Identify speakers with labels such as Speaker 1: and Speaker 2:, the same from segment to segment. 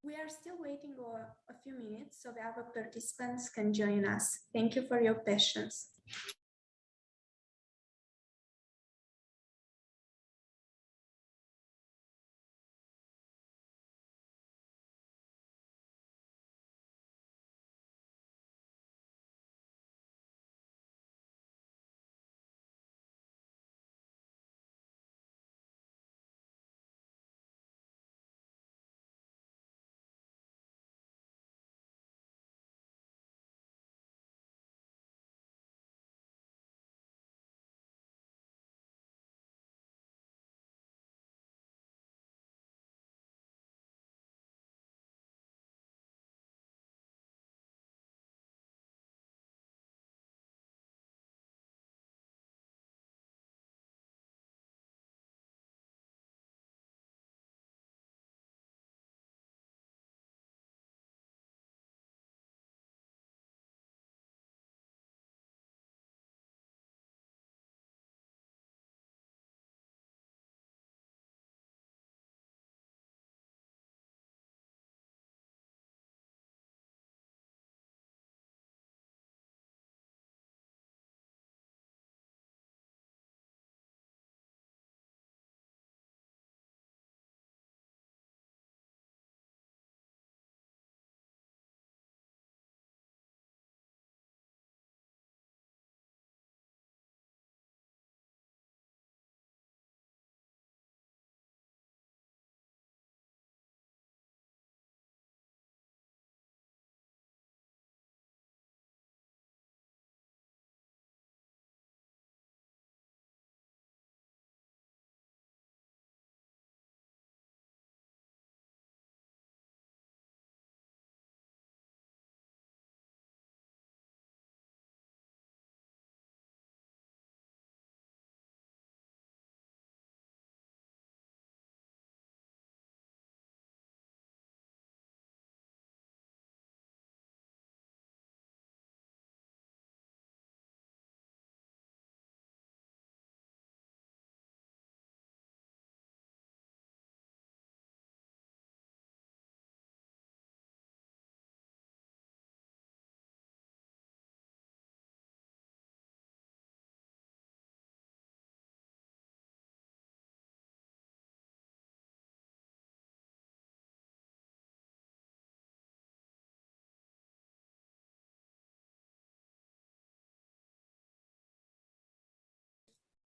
Speaker 1: We are still waiting a few minutes so the other participants can join us. Thank you for your patience.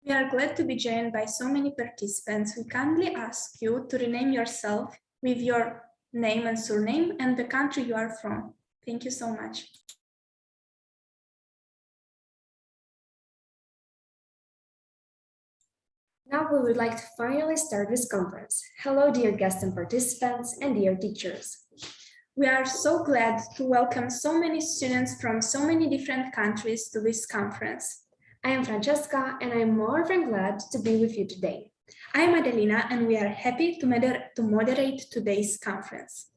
Speaker 1: We are glad to be joined by so many participants. We kindly ask you to rename yourself with your name and surname and the country you are from. Thank you so much.
Speaker 2: Now we would like to finally start this conference. Hello, dear guests and participants, and dear teachers.
Speaker 1: We are so glad to welcome so many students from so many different countries to this conference.
Speaker 2: I am Francesca, and I am more than glad to be with you today.
Speaker 1: I am Adelina, and we are happy to moderate today's conference.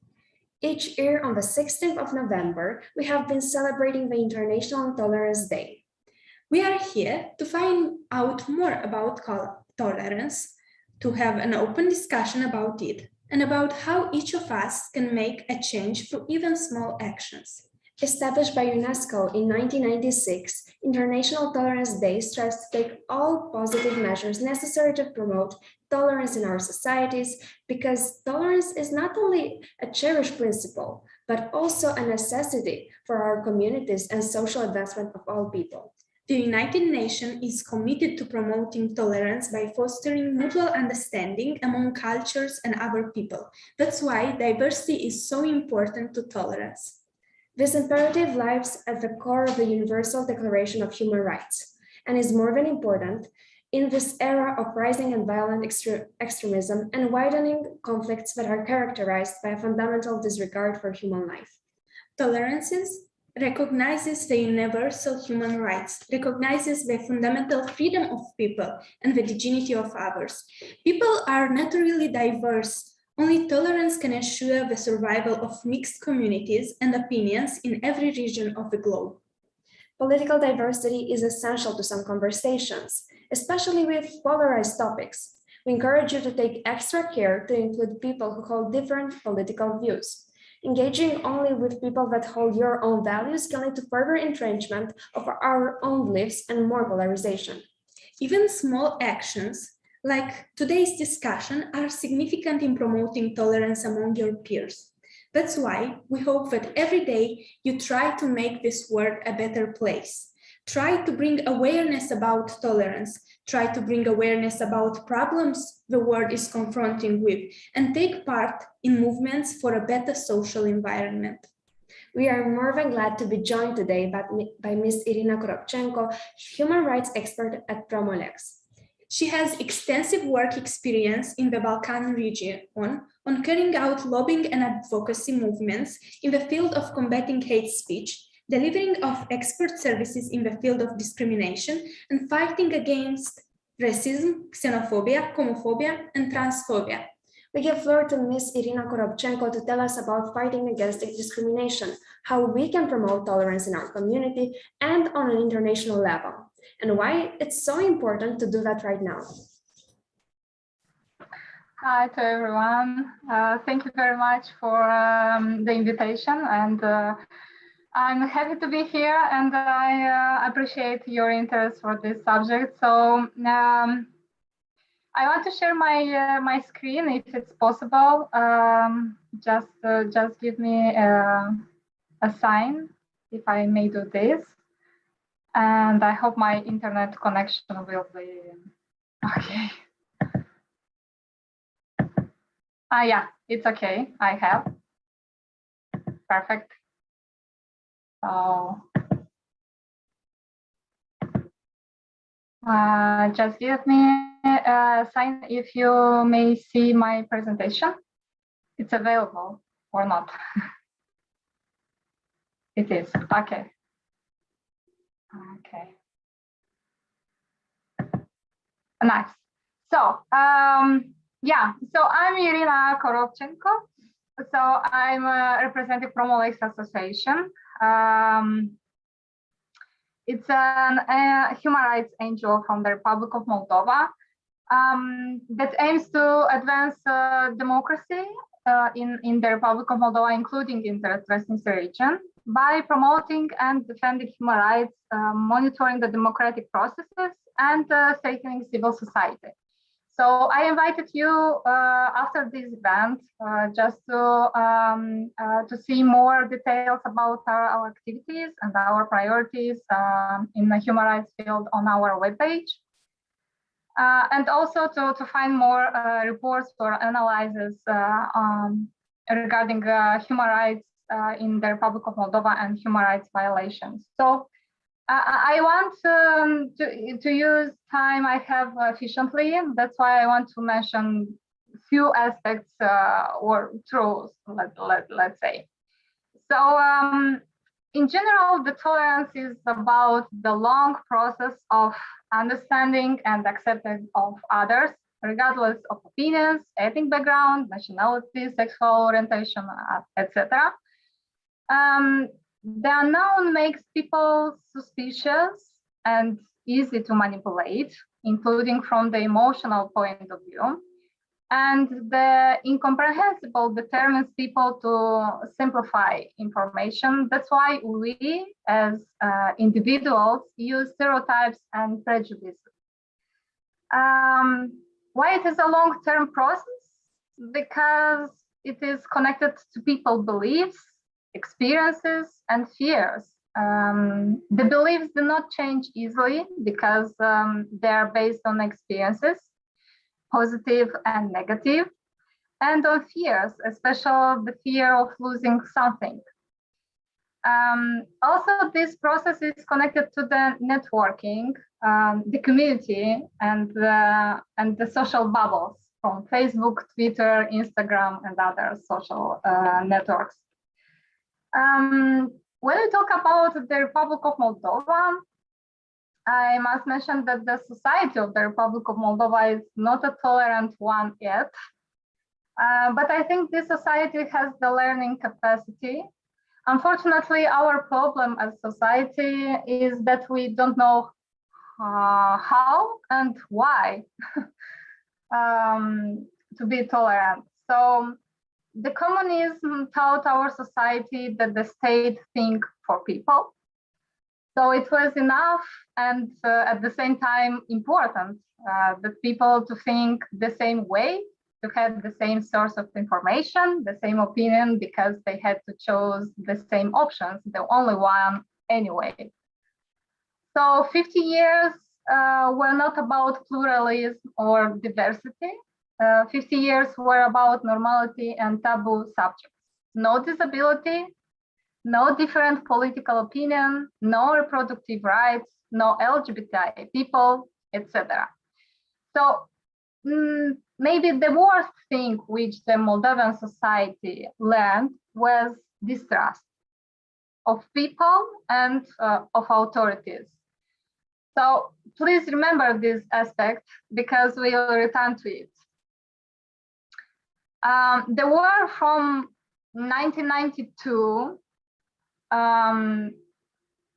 Speaker 2: Each year on the 16th of November, we have been celebrating the International Intolerance Day.
Speaker 1: We are here to find out more about tolerance, to have an open discussion about it, and about how each of us can make a change through even small actions.
Speaker 2: Established by UNESCO in 1996, International Tolerance Day strives to take all positive measures necessary to promote tolerance in our societies, because tolerance is not only a cherished principle, but also a necessity for our communities and social advancement of all people.
Speaker 1: The United Nations is committed to promoting tolerance by fostering mutual understanding among cultures and other people. That's why diversity is so important to tolerance.
Speaker 2: This imperative lies at the core of the Universal Declaration of Human Rights, and is more than important in this era of rising and violent extremism and widening conflicts that are characterized by a fundamental disregard for human life.
Speaker 1: Tolerance recognizes the universal human rights, recognizes the fundamental freedom of people and the dignity of others. People are naturally diverse. Only tolerance can ensure the survival of mixed communities and opinions in every region of the globe.
Speaker 2: Political diversity is essential to some conversations, especially with polarized topics. We encourage you to take extra care to include people who hold different political views. Engaging only with people that hold your own values can lead to further entrenchment of our own beliefs and more polarization.
Speaker 1: Even small actions, like today's discussion, are significant in promoting tolerance among your peers. That's why we hope that every day you try to make this world a better place. Try to bring awareness about tolerance. Try to bring awareness about problems the world is confronting with, and take part in movements for a better social environment.
Speaker 2: We are more than glad to be joined today by Ms. Irina Koropchenko, human rights expert at Promolex.
Speaker 1: She has extensive work experience in the Balkan region on carrying out lobbying and advocacy movements in the field of combating hate speech, delivering of expert services in the field of discrimination, and fighting against racism, xenophobia, homophobia, and transphobia.
Speaker 2: We give floor to Ms. Irina Koropchenko to tell us about fighting against discrimination, how we can promote tolerance in our community and on an international level, and why it's so important to do that right now.
Speaker 3: Hi to everyone. Thank you very much for the invitation, and I'm happy to be here, and I appreciate your interest for this subject. So I want to share my screen if it's possible. Just give me a sign if I may do this, and I hope my internet connection will be okay. Yeah, it's okay. I have. Perfect. So just give me a sign if you may see my presentation. It's available or not. It is. Okay. Okay. Nice. So yeah, so I'm Irina Koropchenko. So I'm representing Promolex Association. It's a human rights NGO from the Republic of Moldova that aims to advance democracy in the Republic of Moldova, including in the Transnistria region, by promoting and defending human rights, monitoring the democratic processes, and strengthening civil society. So I invited you after this event just to see more details about our activities and our priorities in the human rights field on our webpage. And also to find more reports or analyses regarding human rights in the Republic of Moldova and human rights violations. So I want to use time I have efficiently. That's why I want to mention few aspects or truths, let's say. So in general, the tolerance is about the long process of understanding and accepting of others, regardless of opinions, ethnic background, nationality, sexual orientation, etc. The unknown makes people suspicious and easy to manipulate, including from the emotional point of view. And the incomprehensible determines people to simplify information. That's why we, as individuals, use stereotypes and prejudices. Why it is a long-term process? Because it is connected to people's beliefs, experiences, and fears. The beliefs do not change easily because they are based on experiences, positive and negative, and on fears, especially the fear of losing something. Also, this process is connected to the networking, the community, and the social bubbles from Facebook, Twitter, Instagram, and other social networks. When we talk about the Republic of Moldova, I must mention that the society of the Republic of Moldova is not a tolerant one yet, but I think this society has the learning capacity. Unfortunately, our problem as society is that we don't know how and why to be tolerant. So the communism taught our society that the state think for people. So it was enough and at the same time important that people to think the same way, to have the same source of information, the same opinion, because they had to choose the same options, the only one anyway. So 50 years were not about pluralism or diversity. 50 years were about normality and taboo subjects. No disability, no different political opinion, no reproductive rights, no LGBTI people, etc. So maybe the worst thing which the Moldovan society learned was distrust of people and of authorities. So please remember this aspect because we will return to it. The war from 1992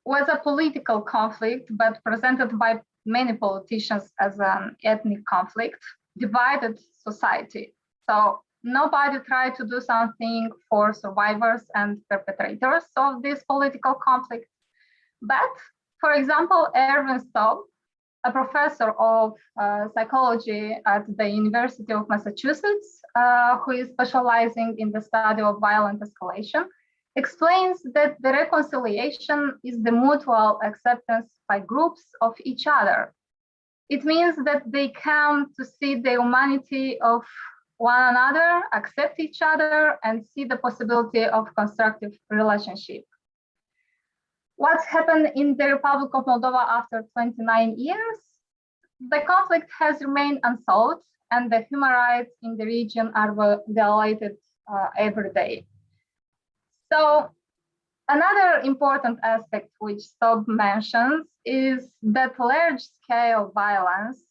Speaker 3: was a political conflict, but presented by many politicians as an ethnic conflict, divided society. So nobody tried to do something for survivors and perpetrators of this political conflict. But, for example, Erwin Staub, a professor of psychology at the University of Massachusetts, who is specializing in the study of violent escalation, explains that the reconciliation is the mutual acceptance by groups of each other. It means that they come to see the humanity of one another, accept each other, and see the possibility of constructive relationship. What's happened in the Republic of Moldova after 29 years? The conflict has remained unsolved, and the human rights in the region are violated every day. So another important aspect which Staub mentions is that large-scale violence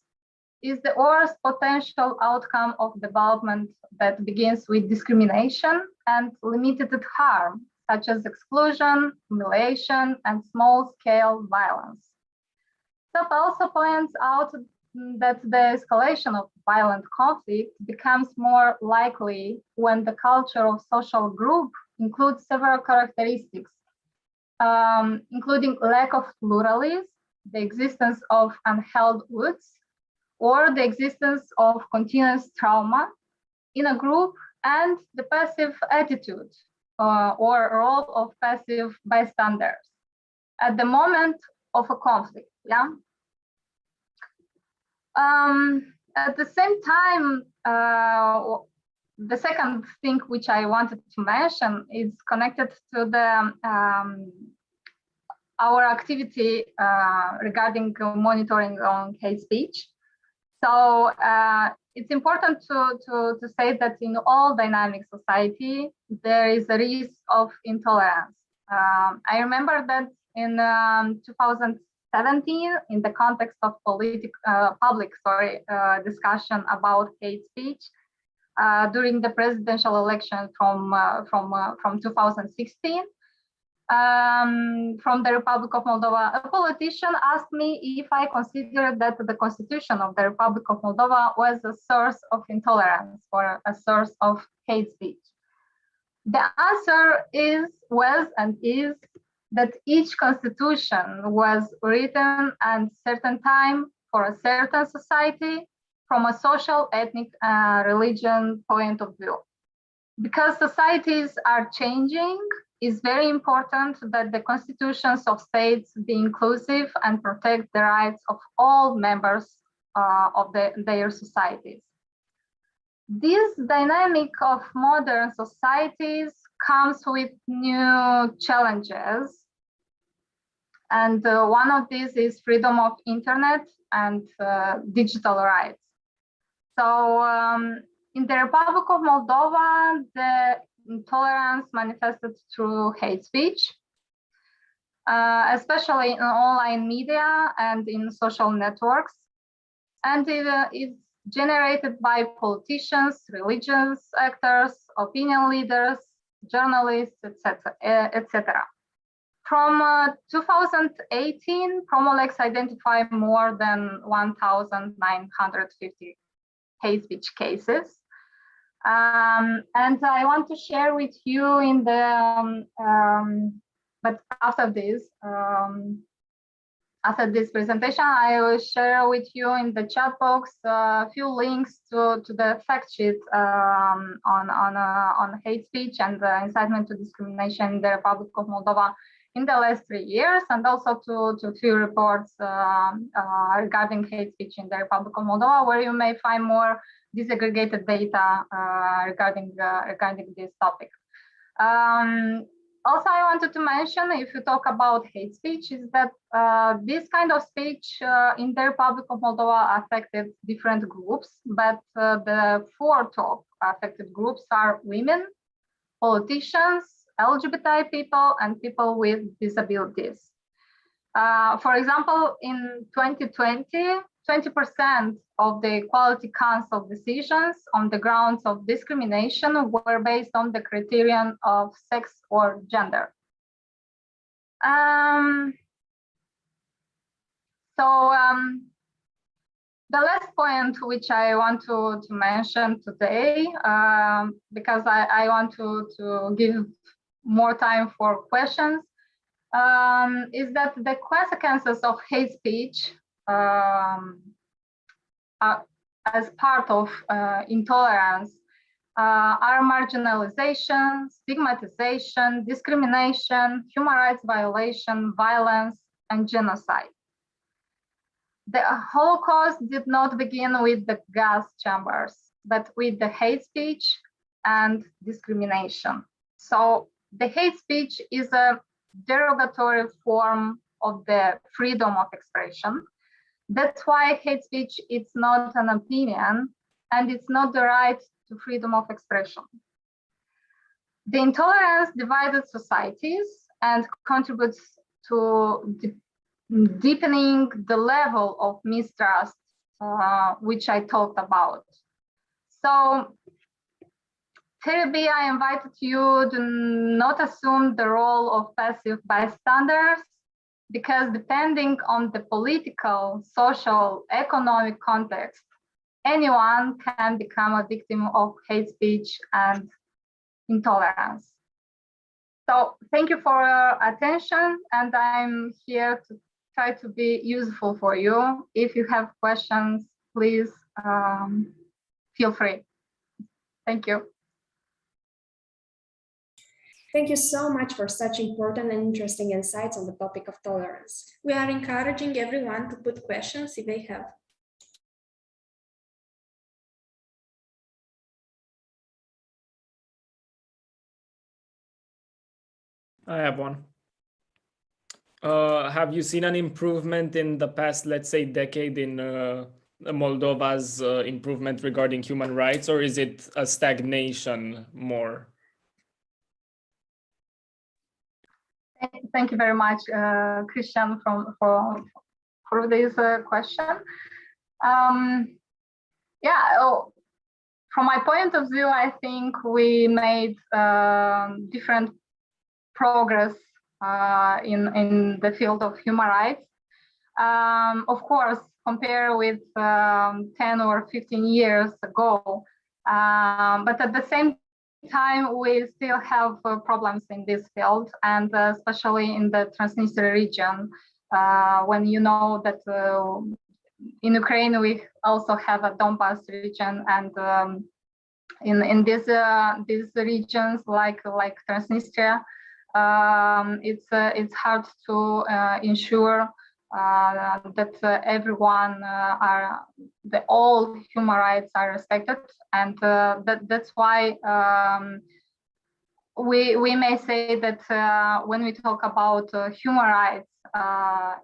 Speaker 3: is the worst potential outcome of development that begins with discrimination and limited harm, such as exclusion, humiliation, and small-scale violence. Staub also points out that the escalation of violent conflict becomes more likely when the culture of social group includes several characteristics, including lack of pluralism, the existence of unheld goods, or the existence of continuous trauma in a group, and the passive attitude or role of passive bystanders at the moment of a conflict. Yeah. At the same time, the second thing which I wanted to mention is connected to the our activity regarding monitoring on hate speech. So it's important to say that in all dynamic society, there is a risk of intolerance. I remember that in 2017, in the context of public discussion about hate speech, during the presidential election from 2016, from the Republic of Moldova, a politician asked me if I considered that the constitution of the Republic of Moldova was a source of intolerance or a source of hate speech. The answer was and is that each constitution was written at a certain time for a certain society from a social, ethnic, religion point of view. Because societies are changing, it's very important that the constitutions of states be inclusive and protect the rights of all members of their societies. This dynamic of modern societies comes with new challenges. And one of these is freedom of internet and digital rights. So in the Republic of Moldova, the intolerance manifested through hate speech, especially in online media and in social networks. And it is generated by politicians, religious actors, opinion leaders, journalists, etc. From 2018, Promolex identified more than 1,950 hate speech cases. And I want to share with you in the, but after this presentation, I will share with you in the chat box a few links to the fact sheet on hate speech and incitement to discrimination in the Republic of Moldova in the last 3 years, and also to few reports regarding hate speech in the Republic of Moldova, where you may find more disaggregated data regarding this topic. Also, I wanted to mention, if you talk about hate speech, is that this kind of speech in the Republic of Moldova affected different groups, but the 4 top affected groups are women, politicians, LGBTI people, and people with disabilities. For example, in 2020, 20% of the Equality Council decisions on the grounds of discrimination were based on the criterion of sex or gender. The last point which I want to mention today, because I want to give more time for questions, is that the consequences of hate speech as part of intolerance are marginalization, stigmatization, discrimination, human rights violation, violence, and genocide. The Holocaust did not begin with the gas chambers, but with the hate speech and discrimination. So the hate speech is a derogatory form of the freedom of expression. That's why hate speech is not an opinion, and it's not the right to freedom of expression. The intolerance divided societies and contributes to deepening the level of mistrust, which I talked about. So, Terry, I invited you to not assume the role of passive bystanders, because depending on the political, social, economic context, anyone can become a victim of hate speech and intolerance. So thank you for your attention, and I'm here to try to be useful for you. If you have questions, please feel free. Thank you.
Speaker 2: Thank you so much for such important and interesting insights on the topic of tolerance.
Speaker 1: We are encouraging everyone to put questions if they have.
Speaker 4: I have one. Have you seen an improvement in the past, let's say, decade in Moldova's improvement regarding human rights, or is it a stagnation more?
Speaker 3: Thank you very much, Christian, for this question. From my point of view, I think we made different progress in the field of human rights. Of course, compare with 10 or 15 years ago, but at the same time, we still have problems in this field, and especially in the Transnistria region, when you know that in Ukraine we also have a Donbas region, and in these regions like Transnistria, it's hard to ensure that everyone all human rights are respected, and that's why we may say that when we talk about human rights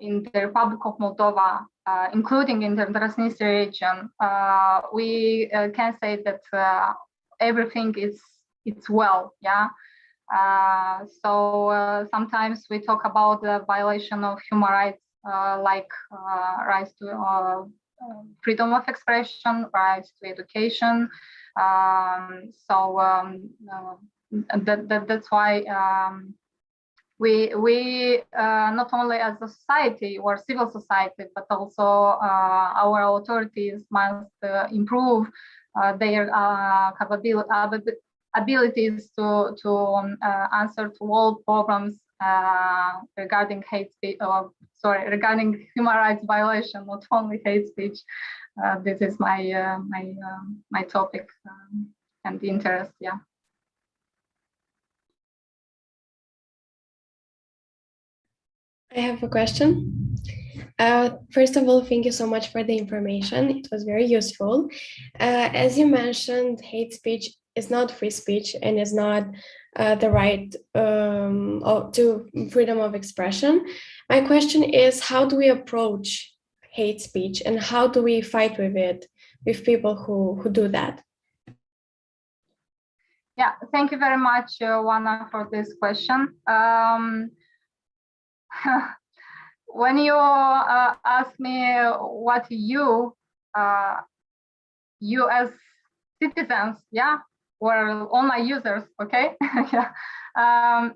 Speaker 3: in the Republic of Moldova, including in the Transnistria region, we can say that everything is well, yeah. So sometimes we talk about the violation of human rights, like rights to freedom of expression, rights to education. That's why we not only as a society or civil society, but also our authorities must improve their abilities to answer to all problems regarding hate speech, regarding human rights violation, not only hate speech. This is my my topic and interest. Yeah.
Speaker 2: I have a question. First of all, thank you so much for the information. It was very useful. As you mentioned, hate speech is not free speech and is not the right to freedom of expression. My question is, how do we approach hate speech and how do we fight with it, with people who do that?
Speaker 3: Yeah, thank you very much, Juana, for this question. When you ask me what you as citizens, yeah, or online users, okay, yeah,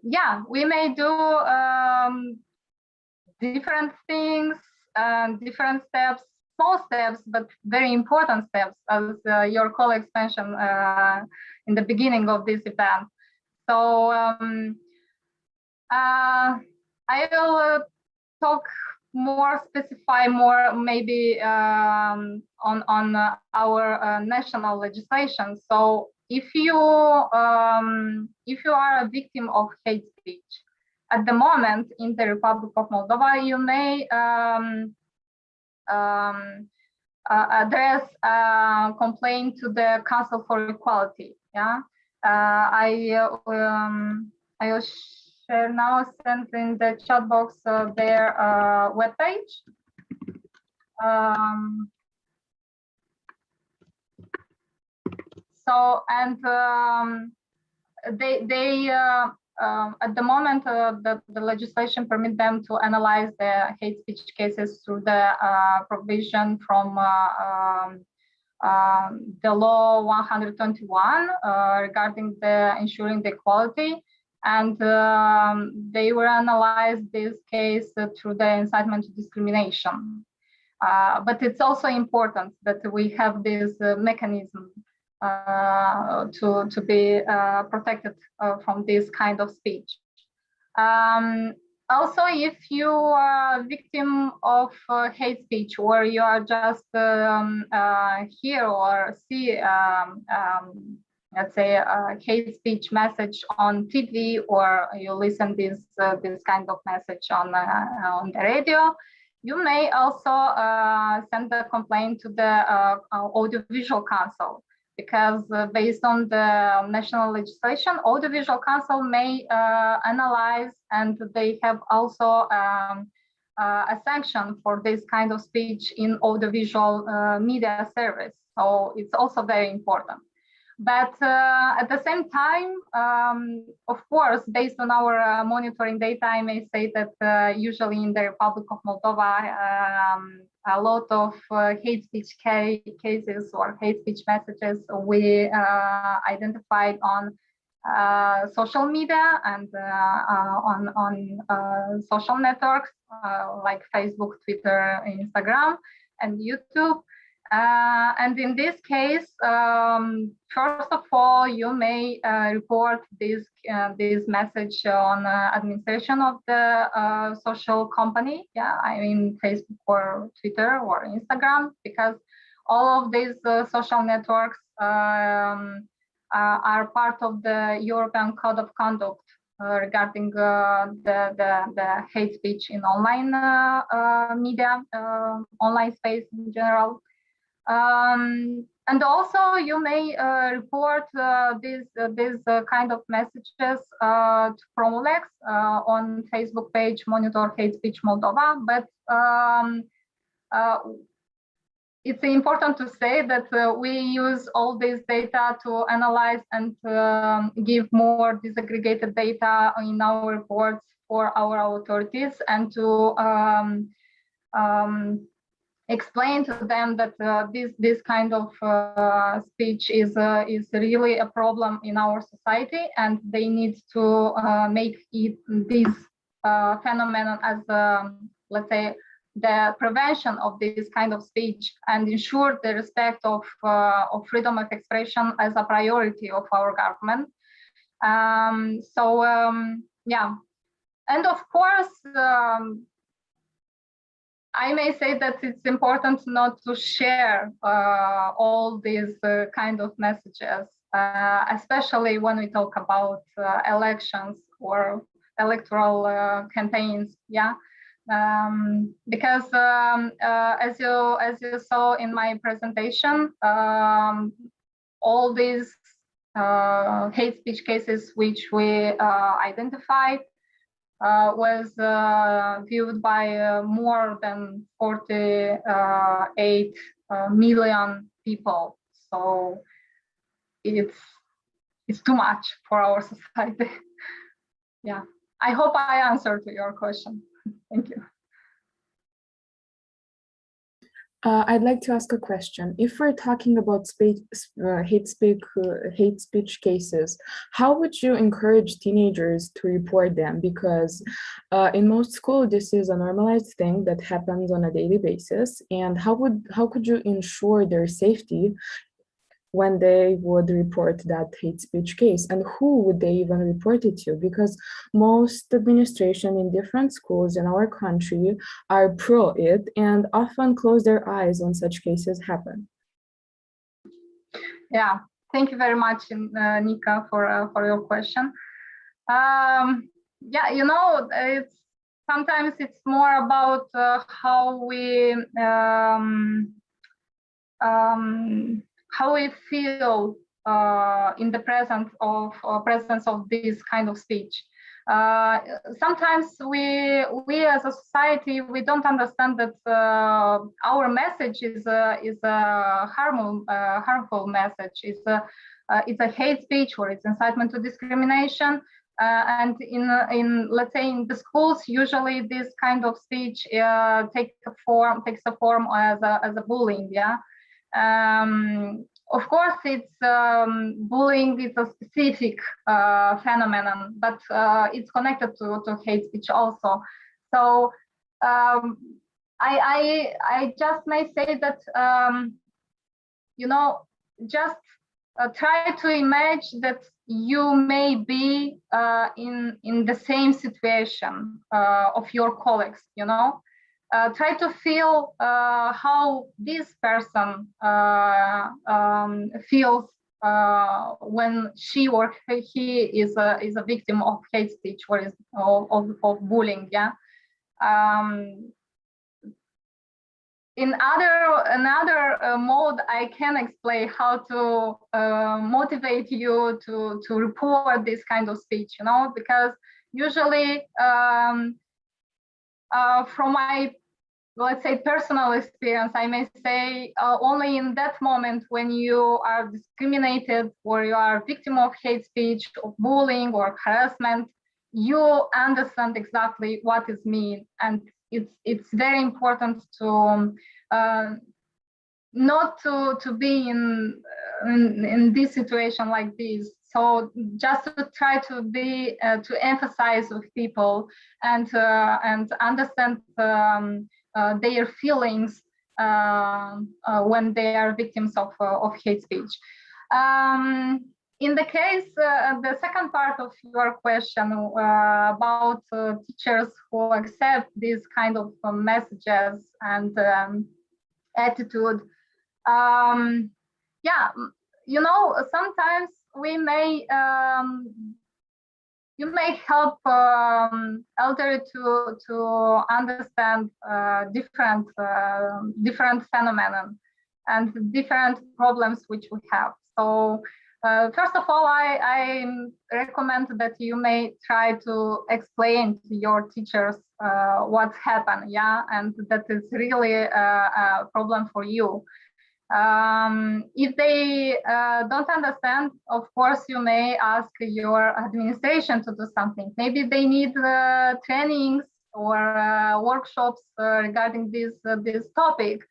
Speaker 3: yeah, we may do different things, different steps, small steps, but very important steps, as your colleagues mentioned in the beginning of this event. So I will talk more, specify more, maybe on our national legislation. So if you are a victim of hate speech, at the moment in the Republic of Moldova, you may address a complaint to the Council for Equality. Yeah, I will share now, send in the chat box their webpage. So, and they at the moment, the legislation permits them to analyze the hate speech cases through the provision from the law 121 regarding the ensuring the equality. And they will analyze this case through the incitement to discrimination. But it's also important that we have this mechanism to be protected from this kind of speech. Also, if you are a victim of hate speech, or you are just hear or see, let's say, a hate speech message on TV, or you listen this kind of message on the radio, you may also send a complaint to the Audiovisual Council. Because based on the national legislation, Audiovisual Council may analyze, and they have also a sanction for this kind of speech in audiovisual media service. So it's also very important. But at the same time, of course, based on our monitoring data, I may say that usually in the Republic of Moldova, a lot of hate speech cases or hate speech messages we identified on social media and on social networks like Facebook, Twitter, Instagram, and YouTube. And in this case, first of all, you may report this message on administration of the social company. Yeah, I mean Facebook or Twitter or Instagram, because all of these social networks are part of the European Code of Conduct regarding the hate speech in online media, online space in general. And also, you may report these kind of messages to Promolex on Facebook page Monitor Hate Speech Moldova. But it's important to say that we use all this data to analyze and give more disaggregated data in our reports for our authorities, and to explain to them that this kind of speech is really a problem in our society, and they need to make this phenomenon as let's say the prevention of this kind of speech and ensure the respect of freedom of expression as a priority of our government. Yeah, and of course, I may say that it's important not to share all these kind of messages, especially when we talk about elections or electoral campaigns. Yeah, because as you saw in my presentation, all these hate speech cases which we identified was viewed by more than 48 million people. So it's too much for our society. Yeah, I hope I answered to your question. Thank you.
Speaker 5: I'd like to ask a question. If we're talking about hate speech cases, how would you encourage teenagers to report them? Because in most schools, this is a normalized thing that happens on a daily basis. And how could you ensure their safety when they would report that hate speech case, and who would they even report it to? Because most administration in different schools in our country are pro it and often close their eyes when such cases happen.
Speaker 3: Yeah, thank you very much, Nika, for your question. Yeah, you know, sometimes it's more about how we feel in the presence of this kind of speech. Sometimes we as a society, we don't understand that our message is a harmful message. It's a hate speech, or it's incitement to discrimination. And in let's say in the schools, usually this kind of speech takes a form as a bullying. Yeah. Of course, it's bullying is a specific phenomenon, but it's connected to hate speech also. So I just may say that you know, just try to imagine that you may be in the same situation of your colleagues. You know. Try to feel how this person feels when she or he is a victim of hate speech or of bullying. Yeah. In another mode, I can explain how to motivate you to report this kind of speech. You know, because usually from my, let's say, personal experience, I may say only in that moment when you are discriminated or you are a victim of hate speech, of bullying or harassment, you understand exactly what it means. And it's very important to not to be in this situation like this. So just to try to be to emphasize with people and understand their feelings when they are victims of hate speech. In the case, the second part of your question about teachers who accept these kind of messages and attitude, yeah, you know, sometimes we may you may help elder to understand different phenomena and different problems which we have. So first of all, I recommend that you may try to explain to your teachers what's happened, yeah, and that is really a problem for you. If they don't understand, of course, you may ask your administration to do something. Maybe they need trainings or workshops regarding this topic.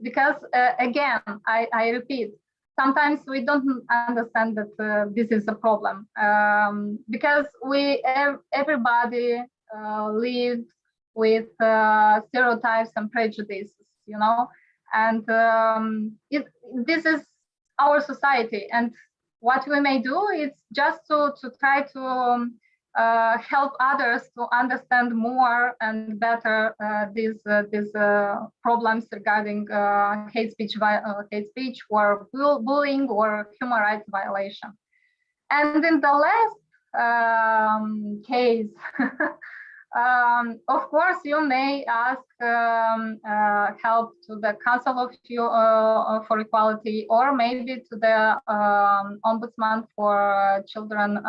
Speaker 3: Because again, I repeat, sometimes we don't understand that this is a problem because everybody lives with stereotypes and prejudices, you know, and this is our society. And what we may do is just to try to help others to understand more and better these problems regarding hate speech or bullying or human rights violation. And in the last case, of course, you may ask help to the Council for Equality, or maybe to the Ombudsman for Children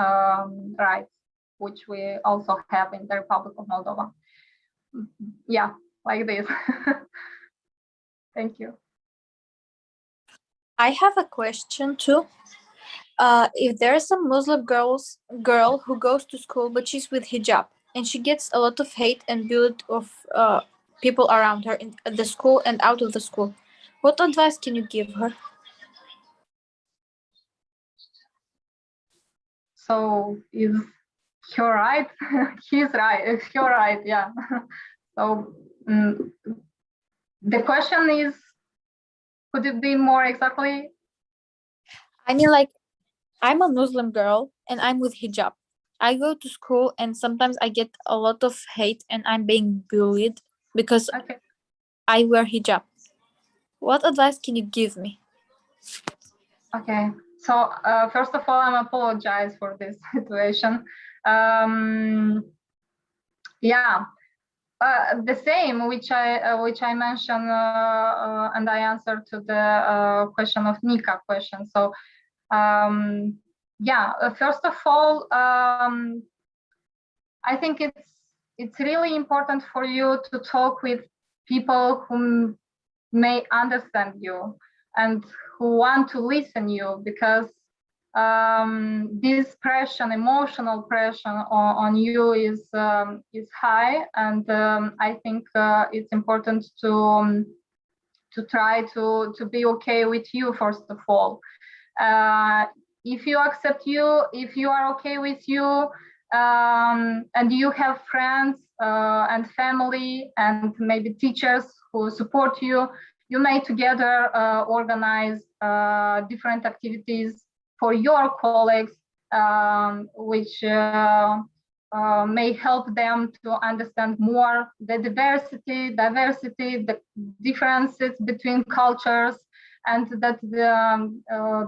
Speaker 3: Rights, which we also have in the Republic of Moldova. Yeah, like this. Thank you.
Speaker 6: I have a question too. If there's a Muslim girl who goes to school but she's with hijab and she gets a lot of hate and bullied of people around her in the school and out of the school, what advice can you give her?
Speaker 3: So is he right? He's right. You're right. Yeah. So the question is, could it be more exactly?
Speaker 6: I mean, like, I'm a Muslim girl and I'm with hijab. I go to school and sometimes I get a lot of hate and I'm being bullied because
Speaker 3: Okay.
Speaker 6: I wear hijab. What advice can you give me?
Speaker 3: Okay. So first of all, I apologize for this situation. Yeah. The same, which I mentioned, and I answered to the question of Nika question. So, yeah. First of all, I think it's really important for you to talk with people who may understand you and who want to listen you, because this pressure, emotional pressure on you is high, and I think it's important to try to be okay with you first of all. If you accept you, if you are okay with you, and you have friends and family and maybe teachers who support you, you may together organize different activities for your colleagues, which may help them to understand more the diversity, the differences between cultures, and that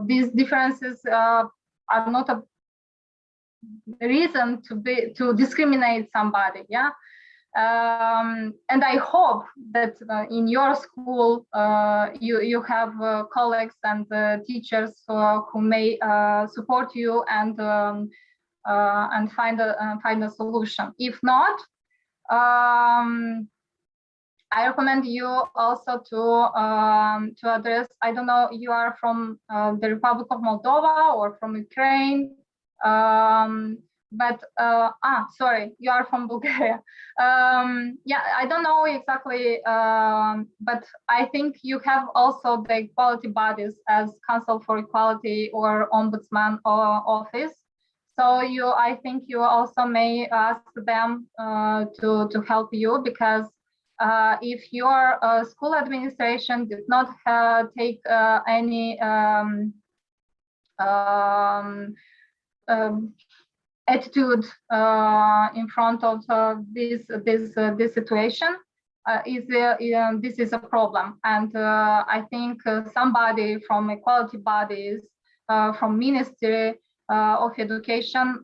Speaker 3: these differences are not a reason to discriminate somebody. Yeah. And I hope that in your school you have colleagues and teachers who may support you and find a solution. If not, I recommend you also to address. I don't know, you are from the Republic of Moldova or from Ukraine. But sorry, you are from Bulgaria. Yeah, I don't know exactly, but I think you have also the equality bodies as Council for Equality or Ombudsman office. So I think you also may ask them to help you, because if your school administration did not take any attitude in front of this situation, this is a problem. And I think somebody from equality bodies, from Ministry of Education,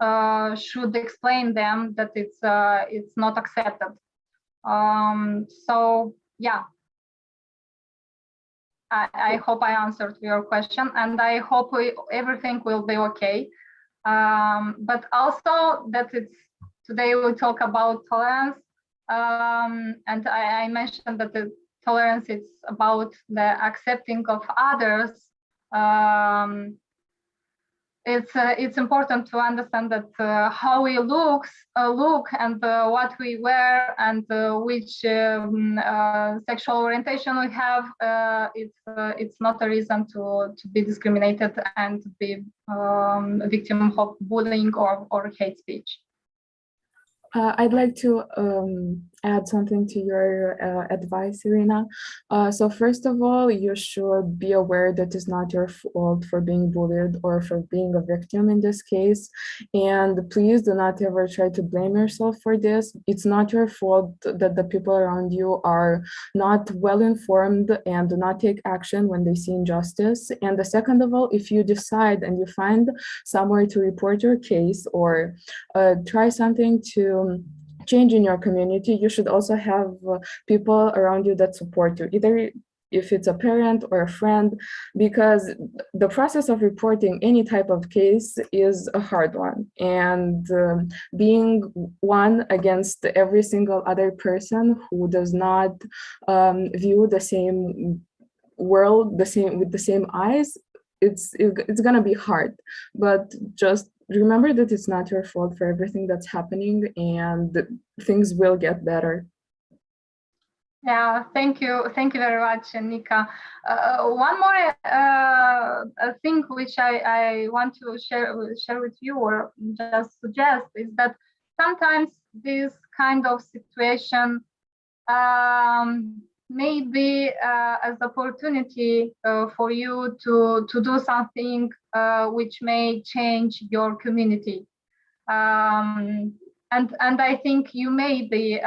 Speaker 3: should explain them that it's not accepted. So yeah, I hope I answered your question, and I hope everything will be okay. But also that today we talk about tolerance, and I mentioned that the tolerance is about the accepting of others. It's important to understand that how we look and what we wear and which sexual orientation we have, it's not a reason to be discriminated and to be a victim of bullying or hate speech.
Speaker 5: I'd like to add something to your advice, Irina. So first of all, you should be aware that it's not your fault for being bullied or for being a victim in this case. And please do not ever try to blame yourself for this. It's not your fault that the people around you are not well informed and do not take action when they see injustice. And the second of all, if you decide and you find somewhere to report your case or try something to change in your community, you should also have people around you that support you, either if it's a parent or a friend, because the process of reporting any type of case is a hard one. And being one against every single other person who does not view the same world with the same eyes, it's gonna be hard. But just remember that it's not your fault for everything that's happening, and things will get better.
Speaker 3: Yeah, thank you very much, Nika. One more thing which I want to share with you or just suggest is that sometimes this kind of situation may be as opportunity for you to do something which may change your community. And I think you may be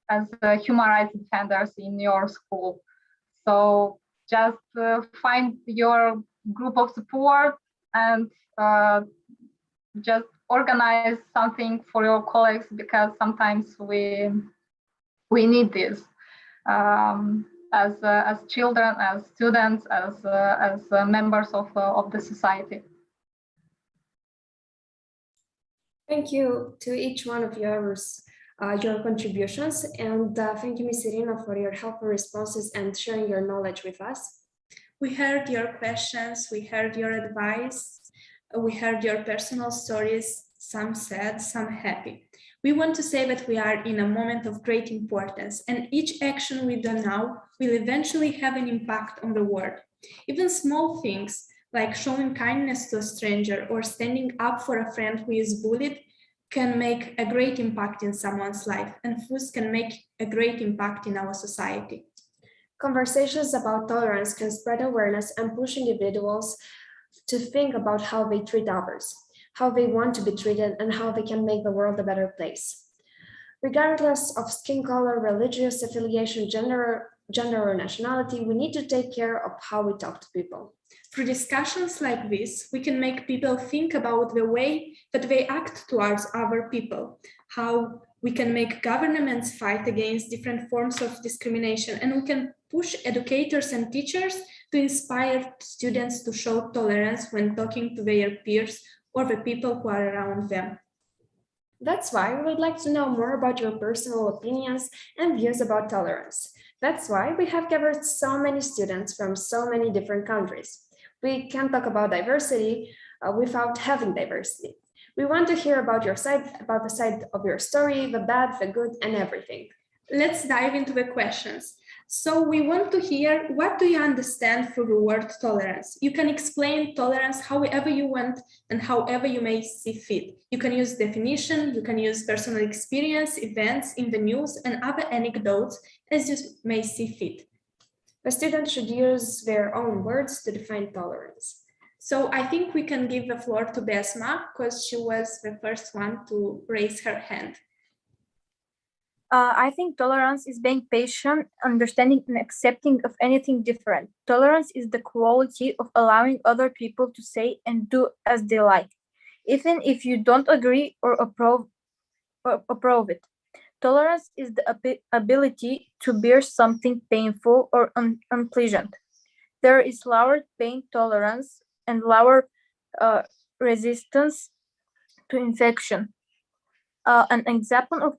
Speaker 3: as human rights defenders in your school. So just find your group of support and just organize something for your colleagues, because sometimes we need this as children, as students, as members of the society.
Speaker 2: Thank you to each one of your contributions, and thank you, Ms. Irina, for your helpful responses and sharing your knowledge with us.
Speaker 1: We heard your questions, we heard your advice, we heard your personal stories, some sad, some happy. We want to say that we are in a moment of great importance, and each action we do now will eventually have an impact on the world. Even small things like showing kindness to a stranger or standing up for a friend who is bullied can make a great impact in someone's life, and thus can make a great impact in our society.
Speaker 2: Conversations about tolerance can spread awareness and push individuals to think about how they treat others, how they want to be treated, and how they can make the world a better place. Regardless of skin color, religious affiliation, gender or nationality, we need to take care of how we talk to people.
Speaker 1: Through discussions like this, we can make people think about the way that they act towards other people, how we can make governments fight against different forms of discrimination, and we can push educators and teachers to inspire students to show tolerance when talking to their peers or the people who are around them.
Speaker 2: That's why we would like to know more about your personal opinions and views about tolerance. That's why we have gathered so many students from so many different countries. We can't talk about diversity without having diversity. We want to hear about your side, about the side of your story, the bad, the good, and everything.
Speaker 1: Let's dive into the questions. So we want to hear, what do you understand through the word tolerance? You can explain tolerance however you want and however you may see fit. You can use definition, you can use personal experience, events in the news, and other anecdotes as you may see fit.
Speaker 2: The students should use their own words to define tolerance.
Speaker 1: So I think we can give the floor to Besma, because she was the first one to raise her hand.
Speaker 6: I think tolerance is being patient, understanding, and accepting of anything different. Tolerance is the quality of allowing other people to say and do as they like, even if you don't agree or approve it. Tolerance is the ability to bear something painful or unpleasant. There is lower pain tolerance and lower resistance to infection. An example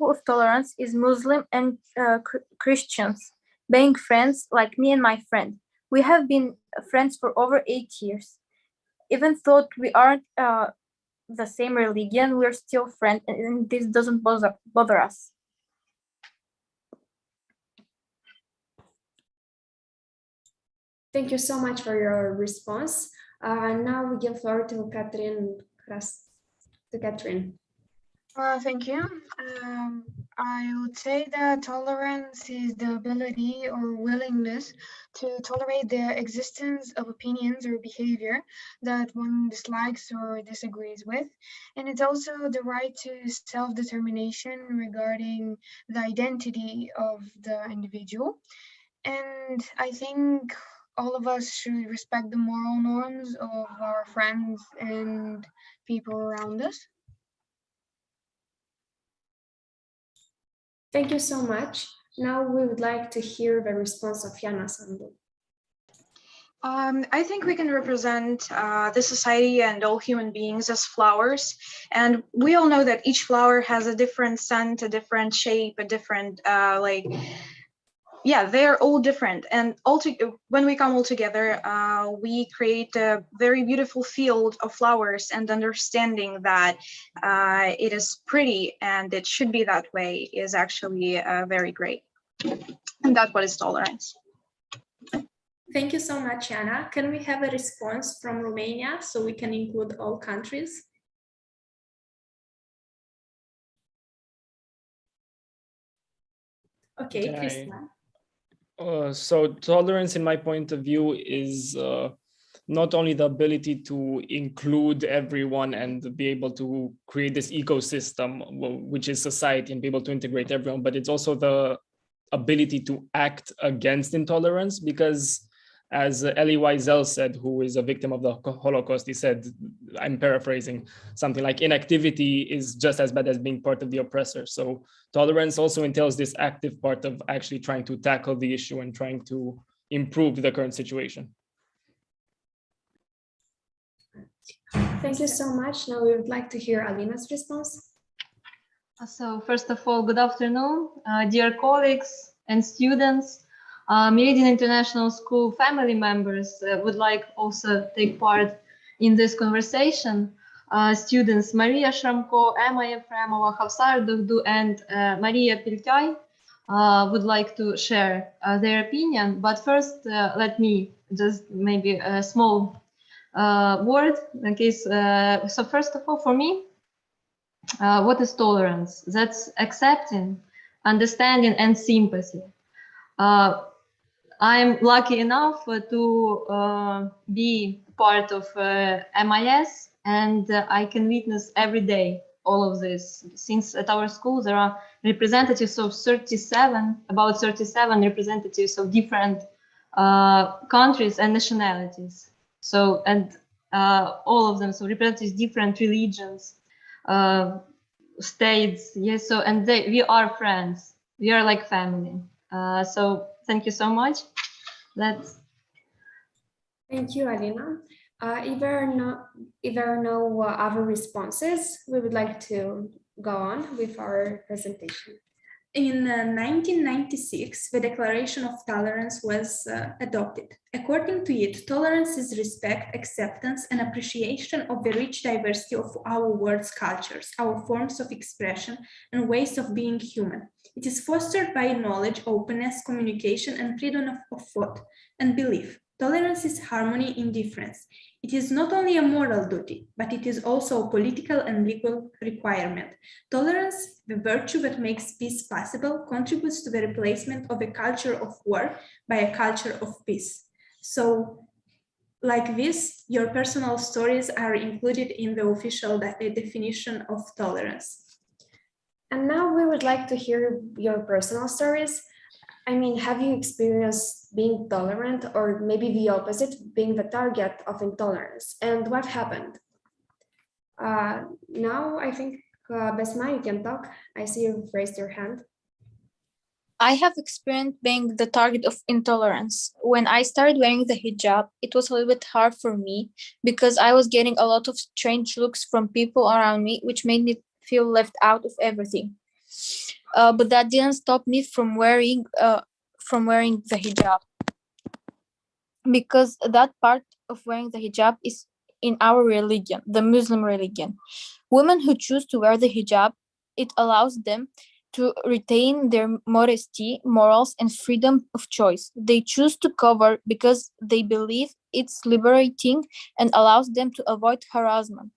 Speaker 6: of tolerance is Muslim and Christians being friends, like me and my friend. We have been friends for over 8 years. Even though we aren't the same religion, we're still friends, and this doesn't bother us.
Speaker 2: Thank you so much for your response. Now we give floor to Catherine.
Speaker 7: Thank you. I would say that tolerance is the ability or willingness to tolerate the existence of opinions or behavior that one dislikes or disagrees with. And it's also the right to self-determination regarding the identity of the individual. And I think all of us should respect the moral norms of our friends and people around us.
Speaker 2: Thank you so much. Now we would like to hear the response of Fianna.
Speaker 8: I think we can represent the society and all human beings as flowers. And we all know that each flower has a different scent, a different shape, a different, they're all different. And when we come all together, we create a very beautiful field of flowers, and understanding that it is pretty and it should be that way is actually very great. And that's what is tolerance.
Speaker 1: Thank you so much, Anna. Can we have a response from Romania so we can include all countries? Okay, Christian.
Speaker 4: So tolerance, in my point of view, is not only the ability to include everyone and be able to create this ecosystem, which is society, and be able to integrate everyone, but it's also the ability to act against intolerance, because as Elie Wiesel said, who is a victim of the Holocaust, he said, I'm paraphrasing, something like inactivity is just as bad as being part of the oppressor. So tolerance also entails this active part of actually trying to tackle the issue and trying to improve the current situation.
Speaker 2: Thank you so much. Now we would like to hear Alina's response.
Speaker 9: So first of all, good afternoon, dear colleagues and students. Meridian International School family members would like also take part in this conversation. Students Maria Shramko, Emma Efremova, Hafsar Dugdu, and Maria Piltay would like to share their opinion. But first, let me just maybe a small word in case. So first of all, for me, what is tolerance? That's accepting, understanding, and sympathy. I'm lucky enough to be part of MIS, and I can witness every day all of this. Since at our school there are representatives of about 37 representatives of different countries and nationalities. So, and all of them, so representatives different religions, states, yes. So, and we are friends. We are like family. So thank you so much.
Speaker 2: Thank you, Alina. If there are no other responses, we would like to go on with our presentation.
Speaker 1: In 1996, the Declaration of Tolerance was adopted. According to it, tolerance is respect, acceptance, and appreciation of the rich diversity of our world's cultures, our forms of expression, and ways of being human. It is fostered by knowledge, openness, communication, and freedom of thought and belief. Tolerance is harmony in difference. It is not only a moral duty, but it is also a political and legal requirement. Tolerance, the virtue that makes peace possible, contributes to the replacement of a culture of war by a culture of peace. So, like this, your personal stories are included in the official definition of tolerance.
Speaker 2: And now we would like to hear your personal stories. I mean, have you experienced being tolerant, or maybe the opposite, being the target of intolerance? And what happened? Now I think, Besma, you can talk. I see you've raised your hand.
Speaker 6: I have experienced being the target of intolerance. When I started wearing the hijab, it was a little bit hard for me because I was getting a lot of strange looks from people around me, which made me feel left out of everything. But that didn't stop me from wearing the hijab, because that part of wearing the hijab is in our religion, the Muslim religion. Women who choose to wear the hijab, it allows them to retain their modesty, morals, and freedom of choice. They choose to cover because they believe it's liberating and allows them to avoid harassment.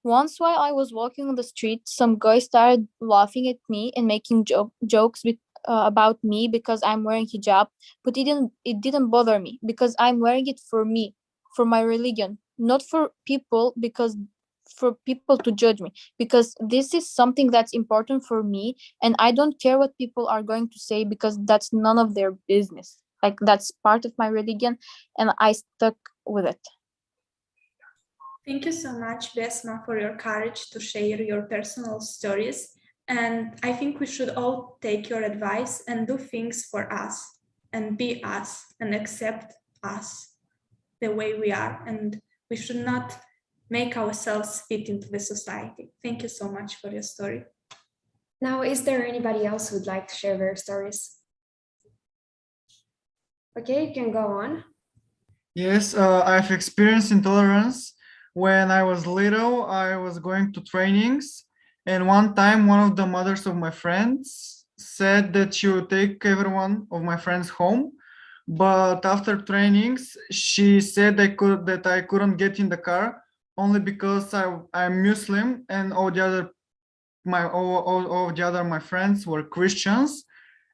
Speaker 6: Once, while I was walking on the street, some guy started laughing at me and making jokes about me because I'm wearing hijab. But it didn't bother me because I'm wearing it for me, for my religion, not for people because for people to judge me, because this is something that's important for me, and I don't care what people are going to say because that's none of their business. Like, that's part of my religion, and I stuck with it.
Speaker 1: Thank you so much, Besma, for your courage to share your personal stories. And I think we should all take your advice and do things for us and be us and accept us the way we are. And we should not make ourselves fit into the society. Thank you so much for your story.
Speaker 2: Now, is there anybody else who would like to share their stories? Okay, you can go on.
Speaker 10: Yes, I've experienced intolerance. When I was little, I was going to trainings, and one time one of the mothers of my friends said that she would take everyone of my friends home. But after trainings, she said that I couldn't get in the car only because I'm Muslim and all of the other my friends were Christians,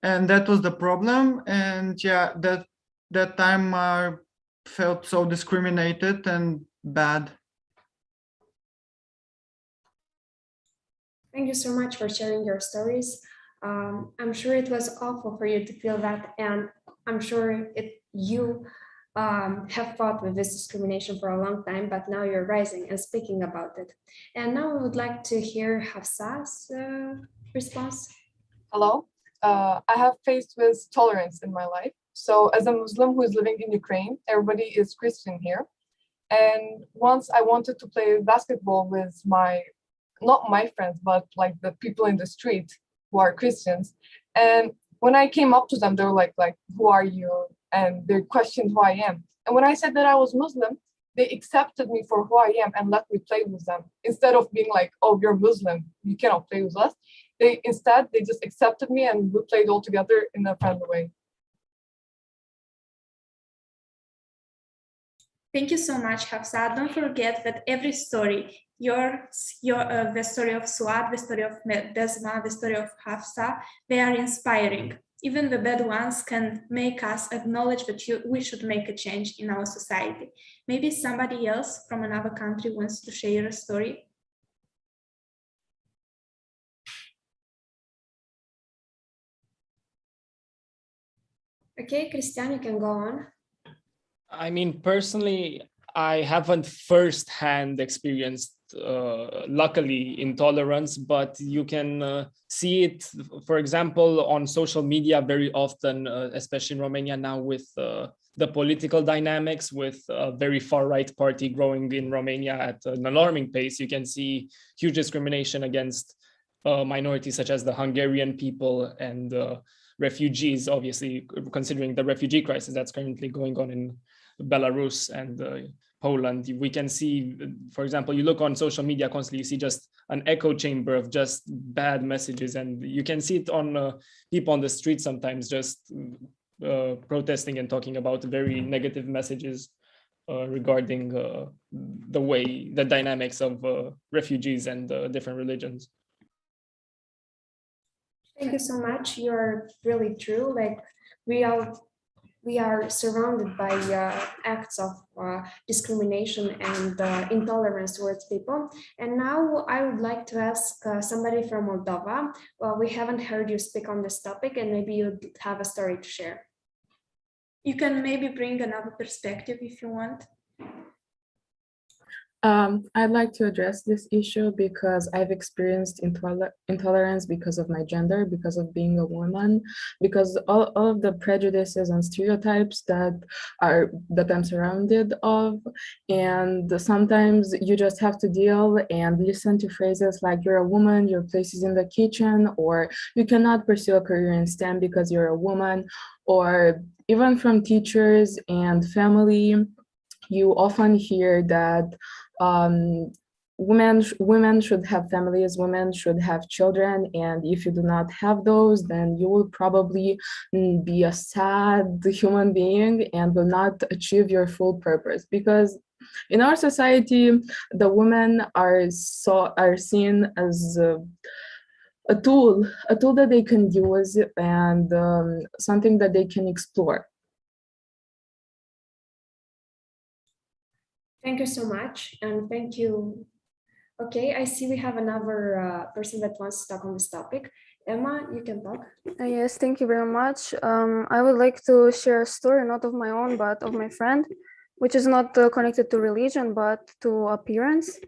Speaker 10: and that was the problem. And yeah, that time I felt so discriminated and bad.
Speaker 2: Thank you so much for sharing your stories. I'm sure it was awful for you to feel that, and I'm sure you have fought with this discrimination for a long time, but now you're rising and speaking about it. And now we would like to hear Hafsa's response.
Speaker 5: Hello. I have faced with tolerance in my life. So as a Muslim who is living in Ukraine, everybody is Christian here. And once I wanted to play basketball with not my friends, but like the people in the street who are Christians. And when I came up to them, they were like, who are you? And they questioned who I am. And when I said that I was Muslim, they accepted me for who I am and let me play with them. Instead of being like, oh, you're Muslim, you cannot play with us. They just accepted me and we played all together in a friendly way.
Speaker 1: Thank you so much, Hafsa. Don't forget that every story, the story of Suad, the story of Besma, the story of Hafsa, they are inspiring. Even the bad ones can make us acknowledge that we should make a change in our society. Maybe somebody else from another country wants to share a story.
Speaker 2: Okay, Christian, you can go on.
Speaker 4: I mean, personally, I haven't firsthand experienced, luckily, intolerance, but you can see it, for example, on social media very often, especially in Romania now with the political dynamics, with a very far-right party growing in Romania at an alarming pace. You can see huge discrimination against minorities such as the Hungarian people and refugees, obviously, considering the refugee crisis that's currently going on in Belarus and Poland. We can see, for example, you look on social media constantly, you see just an echo chamber of just bad messages, and you can see it on people on the street sometimes just protesting and talking about very negative messages regarding the dynamics of refugees and different religions.
Speaker 2: Thank you so much. You're really true. Like, we are surrounded by acts of discrimination and intolerance towards people. And now I would like to ask somebody from Moldova. We haven't heard you speak on this topic, and maybe you'd have a story to share.
Speaker 1: You can maybe bring another perspective if you want.
Speaker 5: I'd like to address this issue because I've experienced intolerance because of my gender, because of being a woman, because all of the prejudices and stereotypes that I'm surrounded of. And sometimes you just have to deal and listen to phrases like you're a woman, your place is in the kitchen, or you cannot pursue a career in STEM because you're a woman, or even from teachers and family. You often hear that women should have families, women should have children, and if you do not have those, then you will probably be a sad human being and will not achieve your full purpose. Because in our society, the women are seen as a tool that they can use and something that they can explore.
Speaker 2: Thank you so much, and thank you. Okay, I see we have another person that wants to talk on this topic. Emma, you can talk.
Speaker 11: Yes, thank you very much. I would like to share a story, not of my own, but of my friend, which is not connected to religion, but to appearance.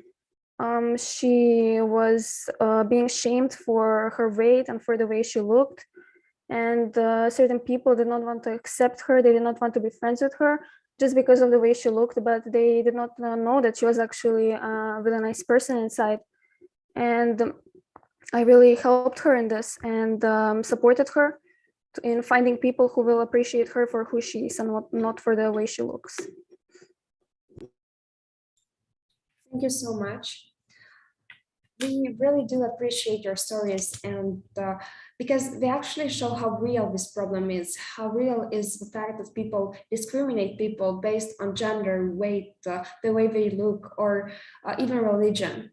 Speaker 11: She was being shamed for her weight and for the way she looked. And certain people did not want to accept her. They did not want to be friends with her just because of the way she looked, but they did not know that she was actually a really nice person inside. And I really helped her in this and supported her in finding people who will appreciate her for who she is and not for the way she looks.
Speaker 2: Thank you so much. We really do appreciate your stories, and because they actually show how real this problem is, how real is the fact that people discriminate people based on gender, weight, the way they look, or even religion.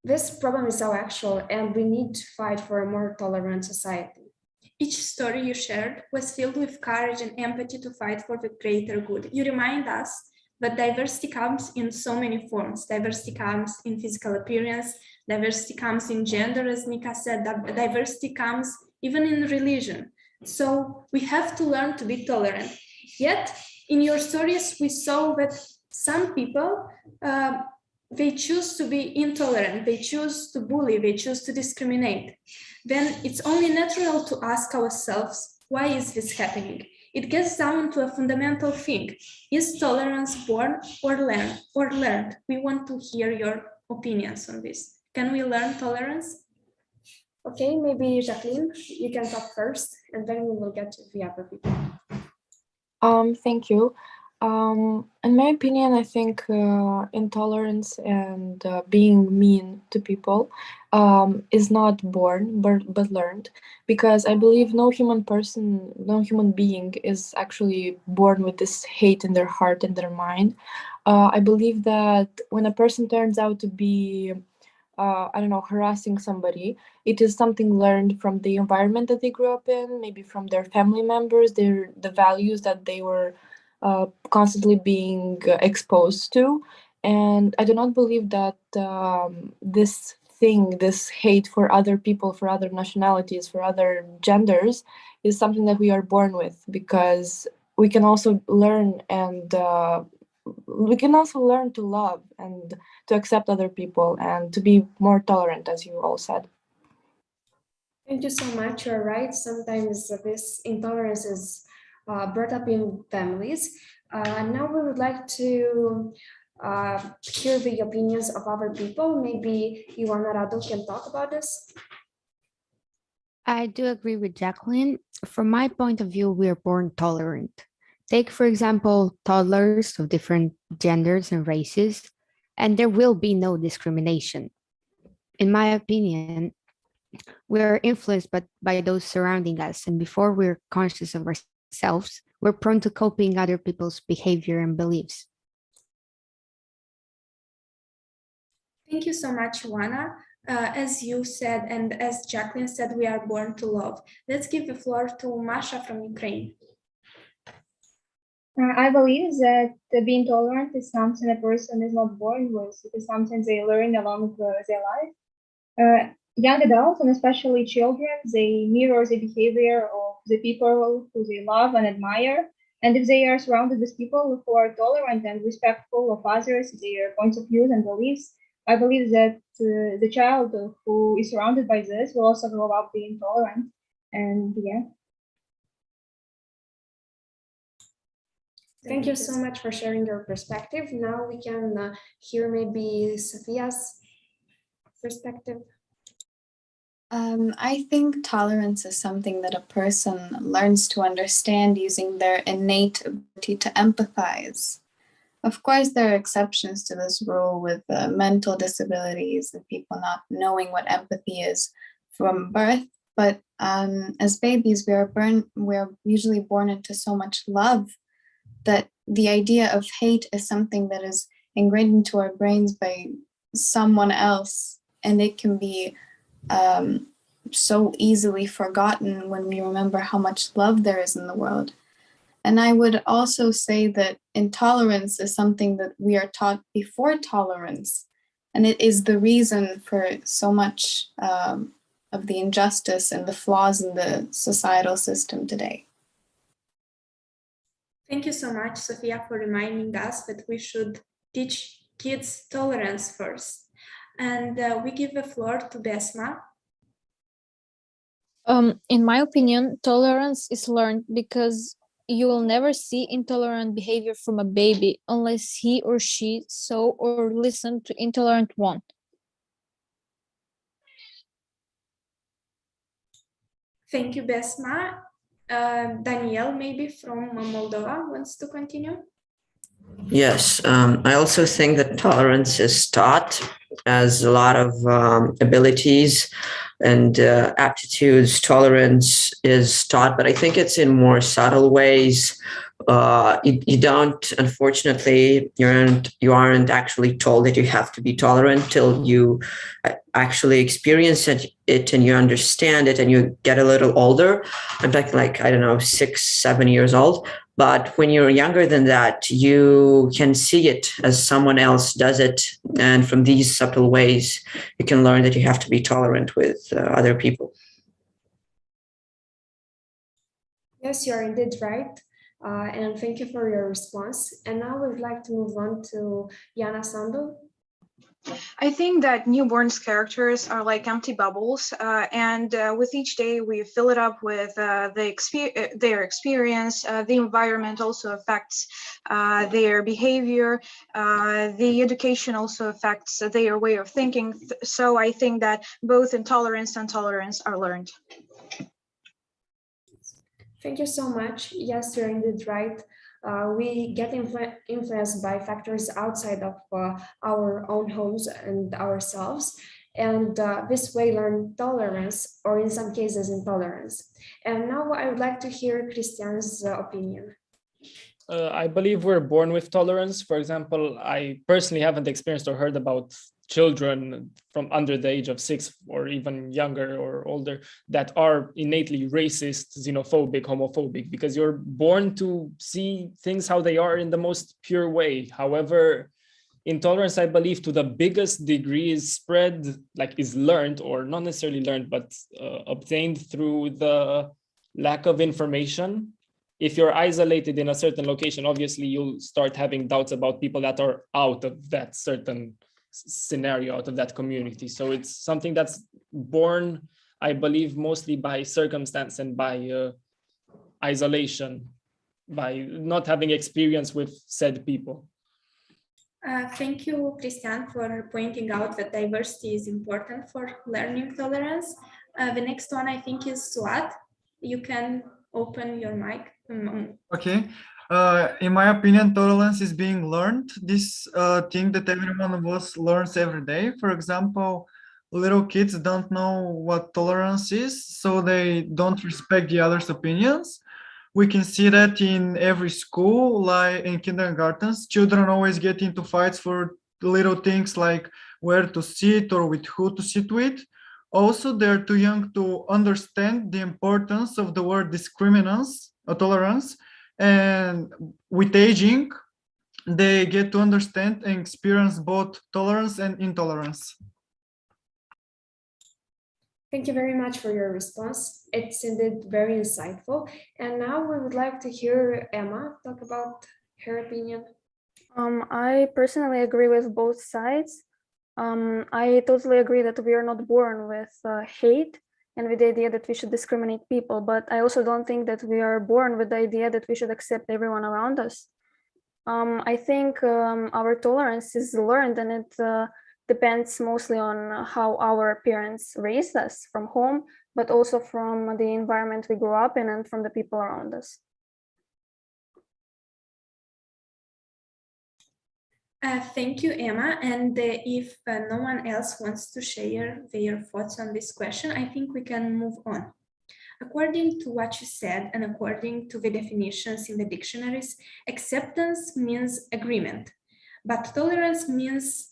Speaker 2: This problem is so actual, and we need to fight for a more tolerant society.
Speaker 1: Each story you shared was filled with courage and empathy to fight for the greater good. You remind us that diversity comes in so many forms. Diversity comes in physical appearance, diversity comes in gender, as Nika said, diversity comes even in religion. So we have to learn to be tolerant. Yet, in your stories, we saw that some people, they choose to be intolerant, they choose to bully, they choose to discriminate. Then it's only natural to ask ourselves, why is this happening? It gets down to a fundamental thing. Is tolerance born or learned? We want to hear your opinions on this. Can we learn tolerance?
Speaker 2: Okay, maybe Jacqueline, you can talk first, and then we will get to the other people.
Speaker 12: Thank you. In my opinion, I think intolerance and being mean to people is not born but learned, because I believe no human being is actually born with this hate in their heart and their mind. I believe that when a person turns out to be harassing somebody, it is something learned from the environment that they grew up in, maybe from their family members, the values that they were constantly being exposed to. And I do not believe that this hate for other people, for other nationalities, for other genders, is something that we are born with, because we can also learn to love and to accept other people and to be more tolerant, as you all said.
Speaker 2: Thank you so much. You're right. Sometimes this intolerance is brought up in families. Now we would like to hear the opinions of other people. Maybe Ioana Radu can talk about this.
Speaker 13: I do agree with Jacqueline. From my point of view, we are born tolerant. Take, for example, toddlers of different genders and races, and there will be no discrimination. In my opinion, we are influenced by those surrounding us, and before we're conscious of ourselves, we're prone to copying other people's behavior and beliefs.
Speaker 1: Thank you so much, Ioana. As you said, and as Jacqueline said, we are born to love. Let's give the floor to Masha from Ukraine.
Speaker 14: I believe that being tolerant is something a person is not born with. It is something they learn along their life. Young adults, and especially children, they mirror the behavior of the people who they love and admire. And if they are surrounded with people who are tolerant and respectful of others, their points of view and beliefs, I believe that the child who is surrounded by this will also grow up being tolerant. And yeah.
Speaker 2: Thank you so much for sharing your perspective. Now we can hear maybe Sophia's perspective.
Speaker 15: I think tolerance is something that a person learns to understand using their innate ability to empathize. Of course, there are exceptions to this rule with mental disabilities and people not knowing what empathy is from birth. But as babies, we are usually born into so much love that the idea of hate is something that is ingrained into our brains by someone else, and it can be so easily forgotten when we remember how much love there is in the world. And I would also say that intolerance is something that we are taught before tolerance, and it is the reason for so much of the injustice and the flaws in the societal system today.
Speaker 1: Thank you so much, Sophia, for reminding us that we should teach kids tolerance first. And we give the floor to Besma.
Speaker 6: In my opinion, tolerance is learned because you will never see intolerant behavior from a baby unless he or she saw or listened to intolerant one.
Speaker 1: Thank you, Besma. Danielle, maybe from Moldova, wants to continue.
Speaker 16: Yes, I also think that tolerance is taught, as a lot of abilities and aptitudes. Tolerance is taught, but I think it's in more subtle ways. You don't, unfortunately, you aren't actually told that you have to be tolerant till you actually experience it and you understand it and you get a little older. I'm talking like, I don't know, 6, 7 years old. But when you're younger than that, you can see it as someone else does it. And from these subtle ways, you can learn that you have to be tolerant with other people.
Speaker 2: Yes, you are indeed right. And thank you for your response. And now I would like to move on to Jana Sandu.
Speaker 8: I think that newborns' characters are like empty bubbles, and with each day we fill it up with their experience. The environment also affects their behavior. The education also affects their way of thinking. So I think that both intolerance and tolerance are learned.
Speaker 2: Thank you so much. Yes, you're indeed right. We get influenced by factors outside of our own homes and ourselves, and this way learn tolerance, or in some cases intolerance. And now I would like to hear Christian's opinion.
Speaker 4: I believe we're born with tolerance. For example, I personally haven't experienced or heard about children from under the age of 6 or even younger or older that are innately racist, xenophobic, homophobic, because you're born to see things how they are in the most pure way. However, intolerance, I believe, to the biggest degree is spread, is learned, or not necessarily learned, but obtained through the lack of information. If you're isolated in a certain location, obviously you'll start having doubts about people that are out of that certain scenario, out of that community. So it's something that's born, I believe, mostly by circumstance and by isolation, by not having experience with said people.
Speaker 1: Thank you, Christian, for pointing out that diversity is important for learning tolerance. The next one, I think, is Suat. You can open your mic.
Speaker 10: Okay. In my opinion, tolerance is being learned. This thing that every one of us learns every day. For example, little kids don't know what tolerance is, so they don't respect the other's opinions. We can see that in every school, like in kindergartens, children always get into fights for little things like where to sit or with who to sit with. Also, they're too young to understand the importance of the word discriminance, tolerance, and with aging, they get to understand and experience both tolerance and intolerance.
Speaker 2: Thank you very much for your response. It's indeed very insightful. And now we would like to hear Emma talk about her opinion.
Speaker 11: I personally agree with both sides. I totally agree that we are not born with hate and with the idea that we should discriminate people, but I also don't think that we are born with the idea that we should accept everyone around us. I think our tolerance is learned, and it depends mostly on how our parents raised us from home, but also from the environment we grew up in and from the people around us.
Speaker 1: Thank you, Emma. And if no one else wants to share their thoughts on this question, I think we can move on. According to what you said, and according to the definitions in the dictionaries, acceptance means agreement. but tolerance means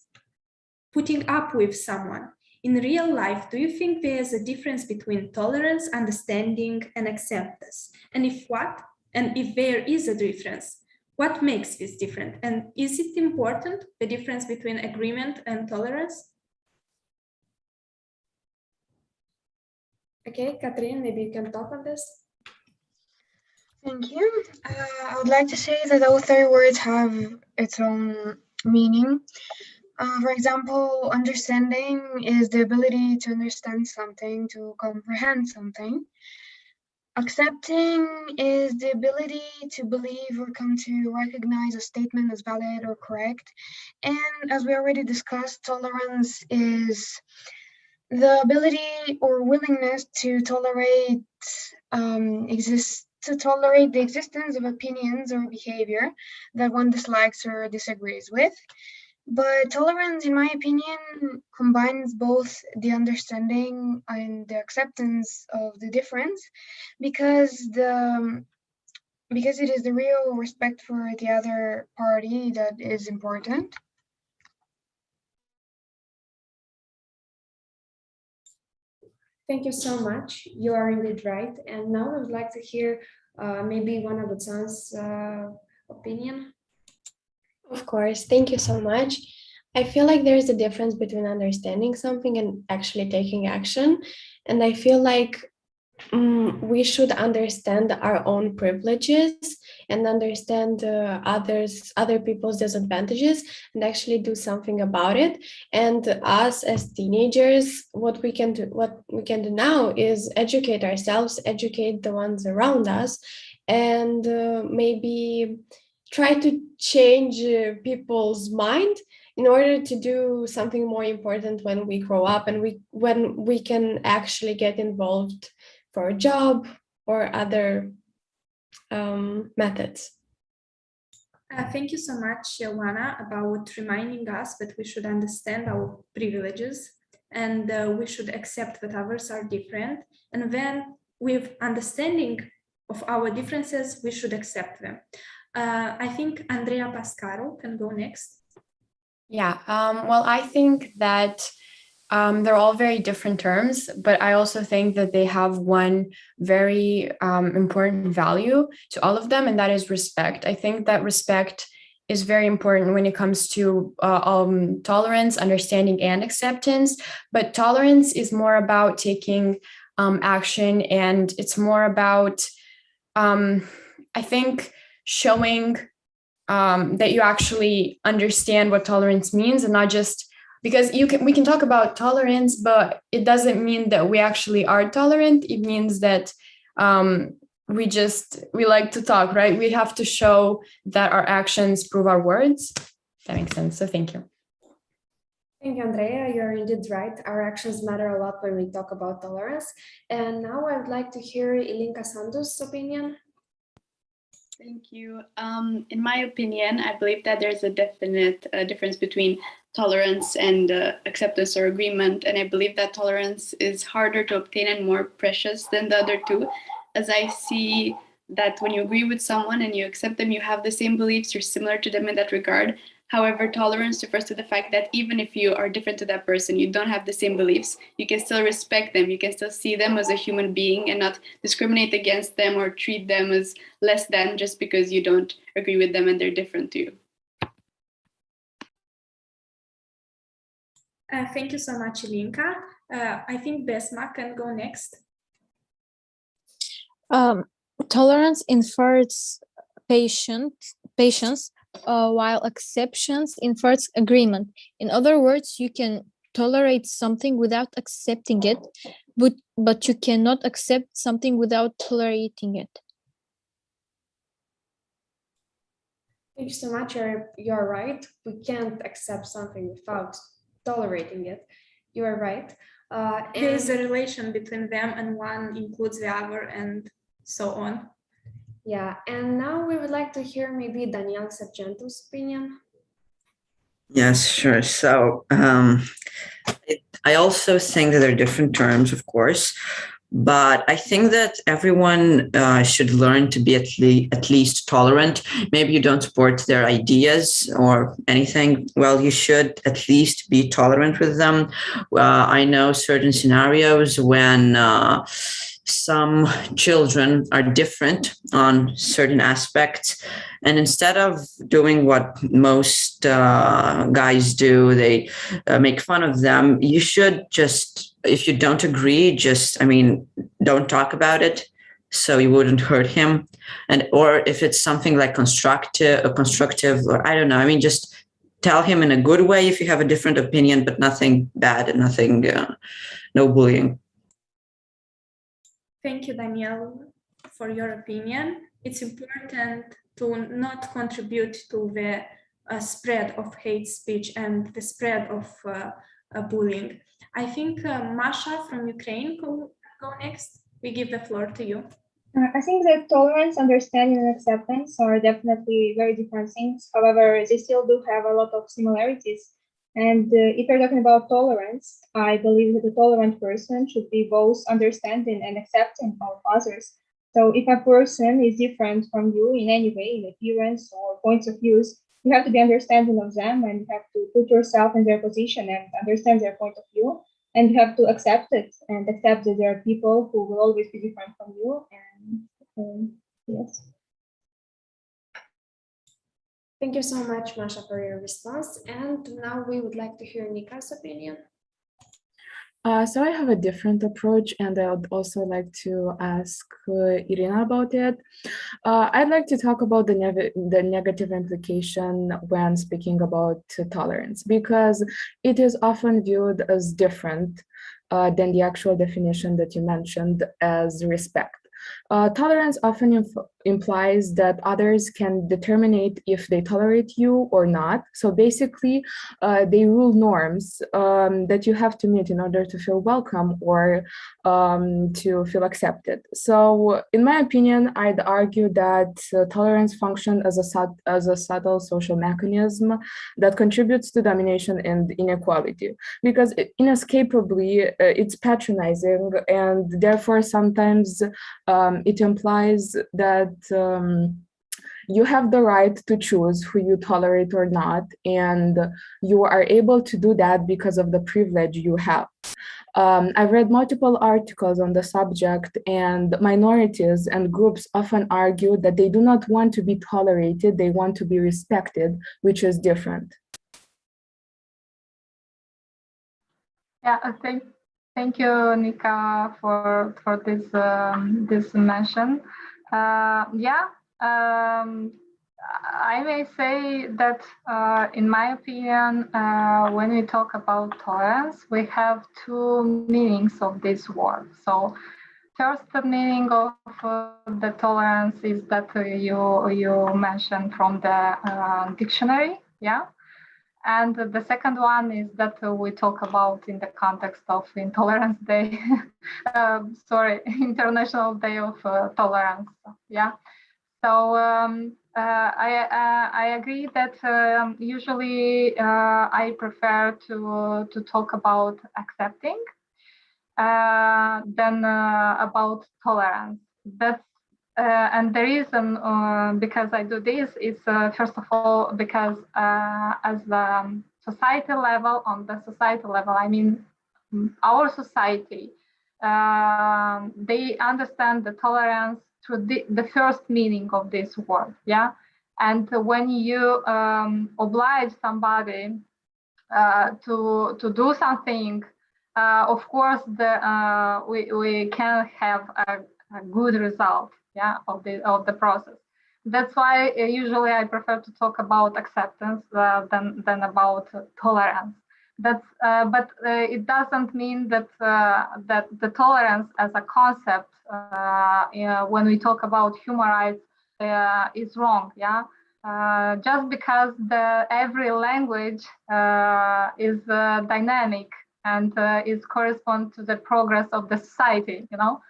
Speaker 1: putting up with someone. In real life, do you think there is a difference between tolerance, understanding, and acceptance? And if there is a difference, what makes this different? And is it important, the difference between agreement and tolerance?
Speaker 2: Okay, Catherine, maybe you can talk on this.
Speaker 7: Thank you. I would like to say that all three words have its own meaning. For example, understanding is the ability to understand something, to comprehend something. Accepting is the ability to believe or come to recognize a statement as valid or correct. And as we already discussed, tolerance is the ability or willingness to tolerate the existence of opinions or behavior that one dislikes or disagrees with. But tolerance, in my opinion, combines both the understanding and the acceptance of the difference, because it is the real respect for the other party that is important.
Speaker 2: Thank you so much. You are indeed right. And now I would like to hear maybe one of the son's opinion.
Speaker 17: Of course, thank you so much. I feel like there's a difference between understanding something and actually taking action. And I feel like we should understand our own privileges and understand other people's disadvantages and actually do something about it. And us as teenagers, what we can do now is educate ourselves, educate the ones around us, and maybe try to change people's mind in order to do something more important when we grow up and when we can actually get involved for a job or other methods.
Speaker 1: Thank you so much, Joanna, about reminding us that we should understand our privileges and we should accept that others are different. And then with understanding of our differences, we should accept them. I think Andrea Pascaro can go next.
Speaker 18: Yeah, well, I think that they're all very different terms, but I also think that they have one very important value to all of them, and that is respect. I think that respect is very important when it comes to tolerance, understanding, and acceptance. But tolerance is more about taking action, and it's more about, I think, showing that you actually understand what tolerance means, and not just because we can talk about tolerance, but it doesn't mean that we actually are tolerant. It means that we like to talk, right? We have to show that our actions prove our words. That makes sense. So thank you.
Speaker 2: Thank you, Andrea. You're indeed right. Our actions matter a lot when we talk about tolerance. And now I would like to hear Ilinka Sandu's opinion.
Speaker 19: Thank you. In my opinion, I believe that there's a definite difference between tolerance and acceptance or agreement. And I believe that tolerance is harder to obtain and more precious than the other two, as I see that when you agree with someone and you accept them, you have the same beliefs, you're similar to them in that regard. However, tolerance refers to the fact that even if you are different to that person, you don't have the same beliefs, you can still respect them, you can still see them as a human being and not discriminate against them or treat them as less than just because you don't agree with them and they're different to you.
Speaker 1: Thank you so much, Ilinka. I think Besma can go next.
Speaker 6: Tolerance infers patience, while acceptance infers agreement. In other words, you can tolerate something without accepting it, but you cannot accept something without tolerating it.
Speaker 2: Thank you so much. You're right. We can't accept something without tolerating it. You are right.
Speaker 1: There is a relation between them, and one includes the other, and so on.
Speaker 2: Yeah, and now we would like to hear maybe Daniel Sargento's opinion.
Speaker 16: Yes, sure. So I also think that there are different terms, of course, But I think that everyone should learn to be at least tolerant. Maybe you don't support their ideas or anything. Well, you should at least be tolerant with them. I know certain scenarios when some children are different on certain aspects. And instead of doing what most guys do, they make fun of them. You should just, if you don't agree, don't talk about it, so you wouldn't hurt him. And or if it's something like constructive, or I don't know. Just tell him in a good way if you have a different opinion, but nothing bad and nothing, no bullying.
Speaker 1: Thank you, Danielle, for your opinion. It's important to not contribute to the spread of hate speech and the spread of bullying. I think Masha from Ukraine go next. We give the floor to you.
Speaker 14: I think that tolerance, understanding, and acceptance are definitely very different things. However, they still do have a lot of similarities. And if you're talking about tolerance, I believe that a tolerant person should be both understanding and accepting of others. So if a person is different from you in any way, in appearance or points of views, you have to be understanding of them, and you have to put yourself in their position and understand their point of view. And you have to accept it and accept that there are people who will always be different from you. And yes.
Speaker 2: Thank you so much, Masha, for your response. And now we would like to hear Nika's opinion.
Speaker 5: So I have a different approach, and I would also like to ask Irina about it. I'd like to talk about the negative implication when speaking about tolerance, because it is often viewed as different than the actual definition that you mentioned as respect. Tolerance often implies that others can determine if they tolerate you or not. So basically, they rule norms that you have to meet in order to feel welcome or to feel accepted. So in my opinion, I'd argue that tolerance functions as a subtle social mechanism that contributes to domination and inequality, because inescapably it's patronizing, and therefore sometimes it implies that you have the right to choose who you tolerate or not, and you are able to do that because of the privilege you have. I've read multiple articles on the subject, and minorities and groups often argue that they do not want to be tolerated, they want to be respected, which is different.
Speaker 3: Yeah, thank you, Nika, for this this mention. I may say that, in my opinion, when we talk about tolerance, we have two meanings of this word. So, first, the meaning of the tolerance is that you mentioned from the dictionary, yeah. And the second one is that we talk about in the context of Intolerance Day, International Day of Tolerance. Yeah. So I agree that usually I prefer to talk about accepting than about tolerance. That's and the reason because I do this is first of all because as the society level, on the society level, I mean our society, they understand the tolerance through the first meaning of this word, yeah. And when you oblige somebody to do something, of course we can have a good result, yeah, of the process. That's why usually I prefer to talk about acceptance than about tolerance. That's but it doesn't mean that that the tolerance as a concept, when we talk about human rights, is wrong, yeah. Just because every language is dynamic and is correspond to the progress of the society, you know.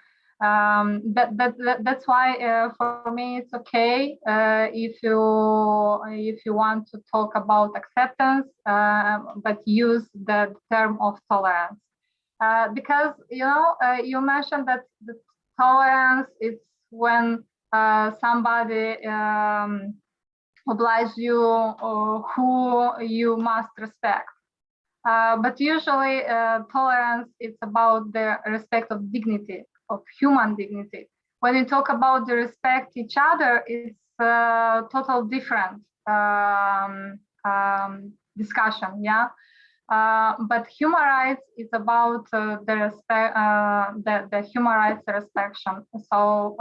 Speaker 3: That's why for me it's okay if you want to talk about acceptance, but use the term of tolerance. Because you mentioned that the tolerance is when somebody obliges you or who you must respect. But usually tolerance is about the respect of dignity, of human dignity. When you talk about the respect each other, it's total different discussion, yeah. But human rights is about the respect, the human rights respectation. So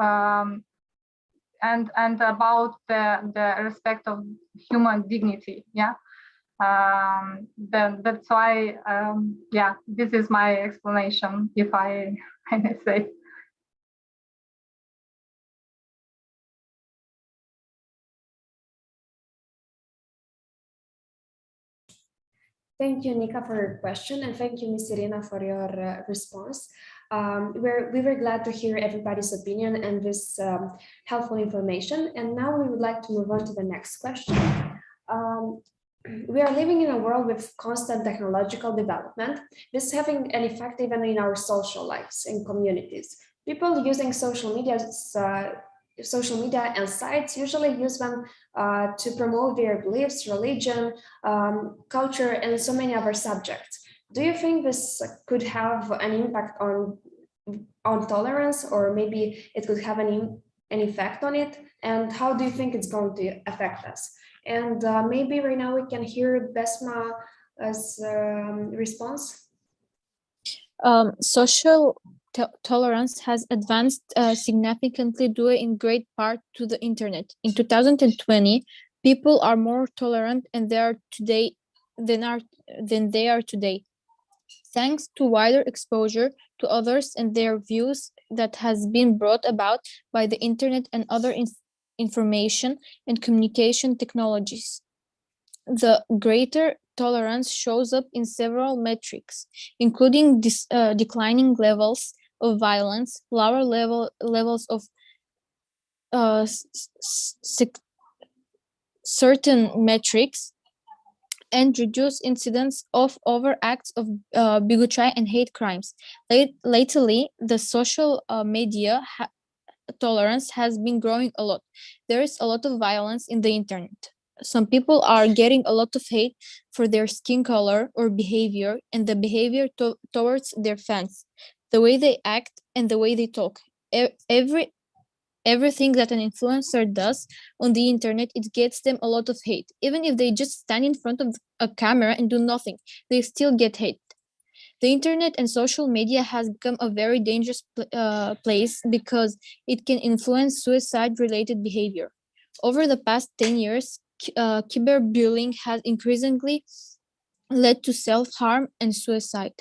Speaker 3: and about the respect of human dignity, yeah. That's why, yeah, this is my explanation, if I may say.
Speaker 2: Thank you, Nika, for your question, and thank you, Ms. Irina, for your response. We were glad to hear everybody's opinion and this helpful information. And now we would like to move on to the next question. We are living in a world with constant technological development. This is having an effect even in our social lives and communities. People using social media and sites usually use them to promote their beliefs, religion, culture, and so many other subjects. Do you think this could have an impact on tolerance, or maybe it could have an effect on it? And how do you think it's going to affect us? And maybe right now we can hear Besma's response.
Speaker 20: Social tolerance has advanced significantly due in great part to the internet. In 2020, people are more tolerant and they are today than they are today, thanks to wider exposure to others and their views that has been brought about by the internet and other information and communication technologies. The greater tolerance shows up in several metrics, including declining levels of violence, lower levels of certain metrics, and reduced incidence of overt acts of bigotry and hate crimes. Lately, the social media tolerance has been growing a lot. There is a lot of violence in the internet. Some people are getting a lot of hate for their skin color or behavior, and the behavior towards their fans, the way they act and the way they talk. Everything that an influencer does on the internet, it gets them a lot of hate. Even if they just stand in front of a camera and do nothing, they still get hate. The internet and social media has become a very dangerous place because it can influence suicide-related behavior. Over the past 10 years, cyberbullying has increasingly led to self-harm and suicide.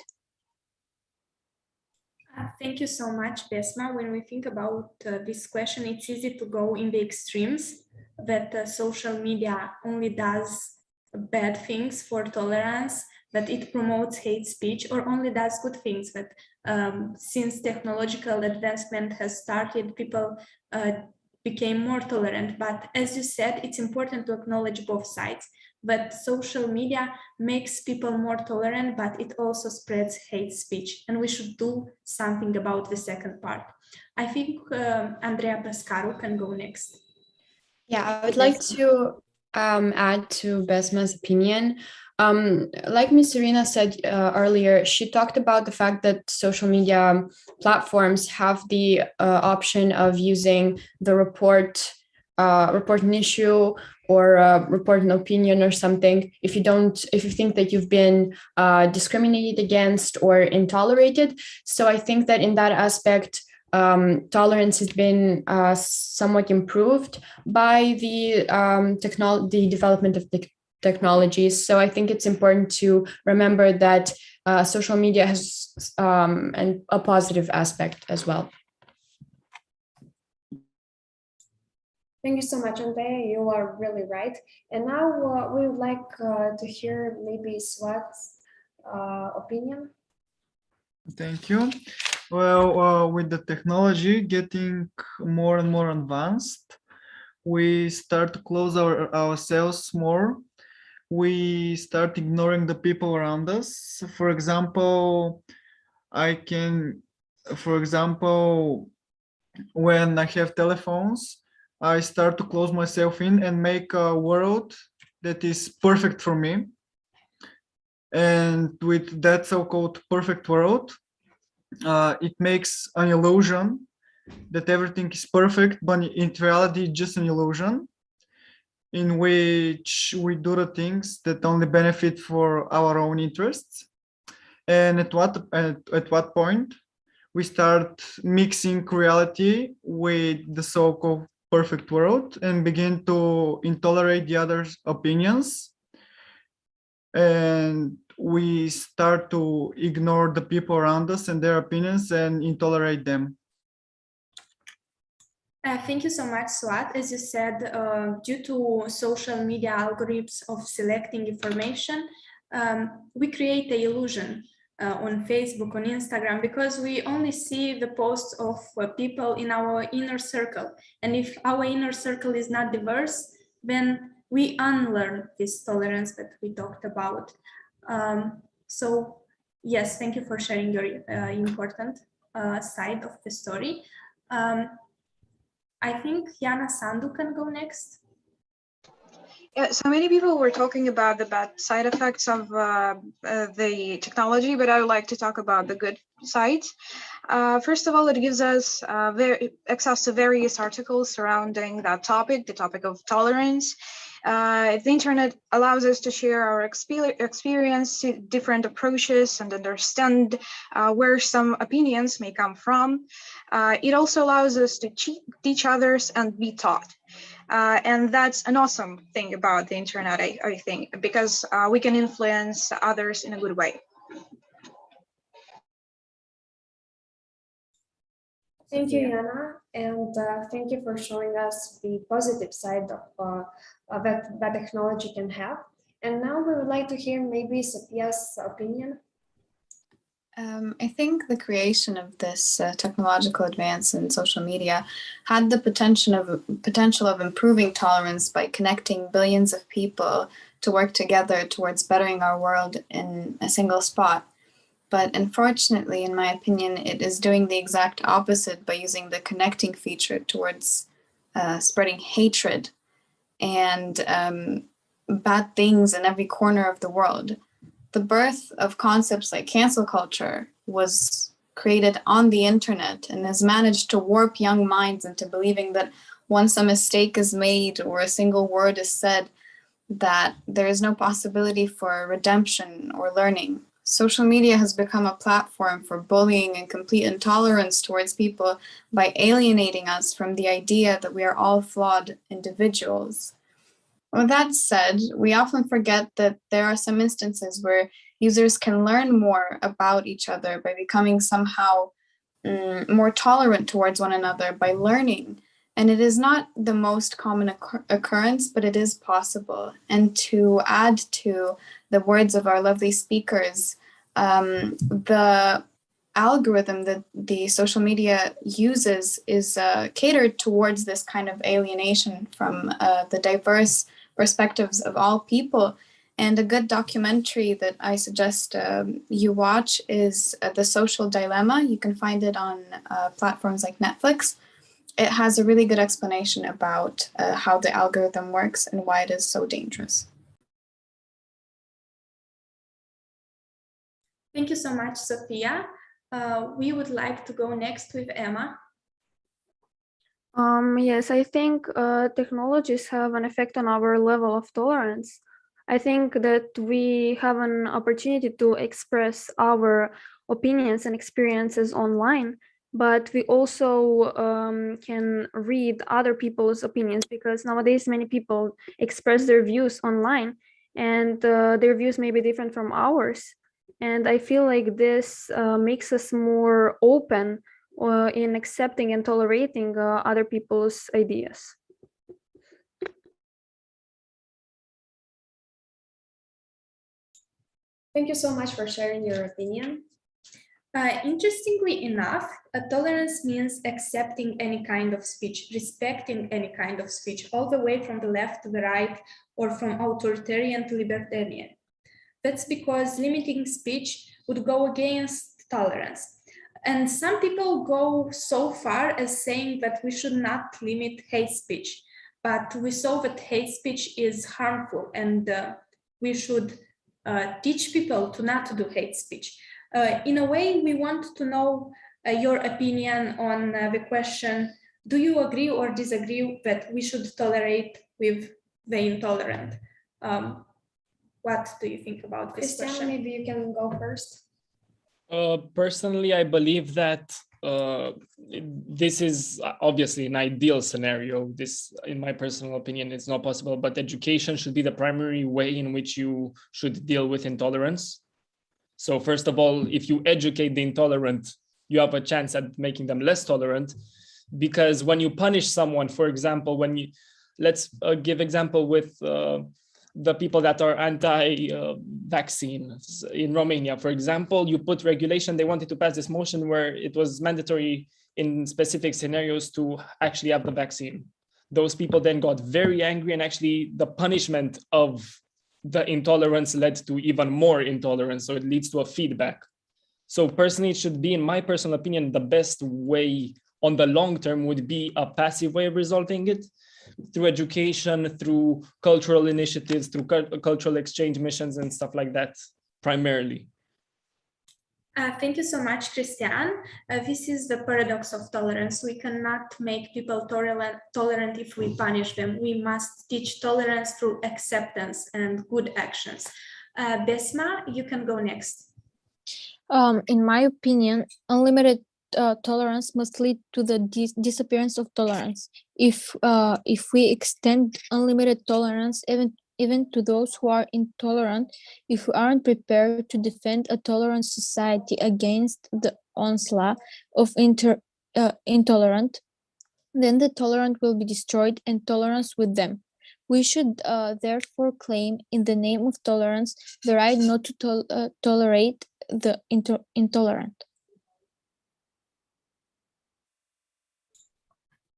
Speaker 1: Thank you so much, Besma. When we think about this question, it's easy to go in the extremes that social media only does bad things for tolerance, that it promotes hate speech, or only does good things. That since technological advancement has started, people became more tolerant. But as you said, it's important to acknowledge both sides. But social media makes people more tolerant, but it also spreads hate speech. And we should do something about the second part. I think Andrea Pascaru can go next.
Speaker 18: Yeah, I would like to add to Besma's opinion. Like Ms. Irina said earlier, she talked about the fact that social media platforms have the option of using the report an issue or report an opinion or something if you think that you've been discriminated against or intolerated. So I think that in that aspect, tolerance has been somewhat improved by the development of the technologies. So I think it's important to remember that social media has a positive aspect as well.
Speaker 2: Thank you so much, Andrea. You are really right. And now we would like to hear maybe Swat's opinion.
Speaker 10: Thank you. Well, with the technology getting more and more advanced, we start to close ourselves more. We start ignoring the people around us. For example, I can, for example, when I have telephones, I start to close myself in and make a world that is perfect for me. And with that so-called perfect world, it makes an illusion that everything is perfect, but in reality, just an illusion in which we do the things that only benefit for our own interests. And at what point we start mixing reality with the so-called perfect world and begin to intolerate the other's opinions, and we start to ignore the people around us and their opinions and intolerate them.
Speaker 1: Thank you so much, Swat. As you said, due to social media algorithms of selecting information, we create the illusion on Facebook, on Instagram, because we only see the posts of people in our inner circle. And if our inner circle is not diverse, then we unlearn this tolerance that we talked about. So yes, thank you for sharing your important side of the story. I think Fianna Sandu can go next.
Speaker 8: Yeah, so many people were talking about the bad side effects of the technology, but I would like to talk about the good sides. First of all, it gives us access to various articles surrounding that topic, the topic of tolerance. The internet allows us to share our experience, different approaches, and understand where some opinions may come from. It also allows us to teach others and be taught. And that's an awesome thing about the internet, I think, because we can influence others in a good way.
Speaker 2: Thank you, Yana, and thank you for showing us the positive side of that technology can have. And now we would like to hear maybe Sophia's opinion.
Speaker 15: I think the creation of this technological advance in social media had the potential of improving tolerance by connecting billions of people to work together towards bettering our world in a single spot. But unfortunately, in my opinion, it is doing the exact opposite by using the connecting feature towards spreading hatred and bad things in every corner of the world. The birth of concepts like cancel culture was created on the internet and has managed to warp young minds into believing that once a mistake is made or a single word is said, that there is no possibility for redemption or learning. Social media has become a platform for bullying and complete intolerance towards people by alienating us from the idea that we are all flawed individuals. With that said, we often forget that there are some instances where users can learn more about each other by becoming somehow more tolerant towards one another by learning. And it is not the most common occurrence, but it is possible. And to add to the words of our lovely speakers, the algorithm that the social media uses is catered towards this kind of alienation from the diverse perspectives of all people. And a good documentary that I suggest you watch is The Social Dilemma. You can find it on platforms like Netflix. It has a really good explanation about how the algorithm works and why it is so dangerous.
Speaker 1: Thank you so much, Sophia. We would like to go next with Emma.
Speaker 11: Yes, I think technologies have an effect on our level of tolerance. I think that we have an opportunity to express our opinions and experiences online, but we also can read other people's opinions, because nowadays many people express their views online, and their views may be different from ours. And I feel like this makes us more open in accepting and tolerating other people's ideas.
Speaker 2: Thank you so much for sharing your opinion.
Speaker 1: Interestingly enough, tolerance means accepting any kind of speech, respecting any kind of speech, all the way from the left to the right, or from authoritarian to libertarian. That's because limiting speech would go against tolerance. And some people go so far as saying that we should not limit hate speech, but we saw that hate speech is harmful, and we should teach people to not do hate speech. In a way, we want to know your opinion on the question, do you agree or disagree that we should tolerate with the intolerant? What do you think about this
Speaker 2: Christiana,
Speaker 1: question?
Speaker 2: maybe you can go first.
Speaker 4: Personally, I believe that this is obviously an ideal scenario. This, in my personal opinion, is not possible, but education should be the primary way in which you should deal with intolerance. So first of all, if you educate the intolerant, you have a chance at making them less tolerant, because when you punish someone, for example, let's give example with the people that are anti-vaccine in Romania, for example, you put regulation. They wanted to pass this motion where it was mandatory in specific scenarios to actually have the vaccine. Those people then got very angry, and actually the punishment of the intolerance led to even more intolerance. So it leads to a feedback. So personally, it should be, in my personal opinion, the best way on the long term would be a passive way of resolving it, through education, through cultural initiatives, through cultural exchange missions and stuff like that, primarily.
Speaker 1: Thank you so much, Christian. This is the paradox of tolerance. We cannot make people tolerant if we punish them. We must teach tolerance through acceptance and good actions. Besma, you can go next.
Speaker 20: In my opinion, unlimited tolerance must lead to the disappearance of tolerance. If we extend unlimited tolerance even to those who are intolerant, if we aren't prepared to defend a tolerant society against the onslaught of intolerant, then the tolerant will be destroyed and tolerance with them. We should therefore claim, in the name of tolerance, the right not to tolerate the intolerant.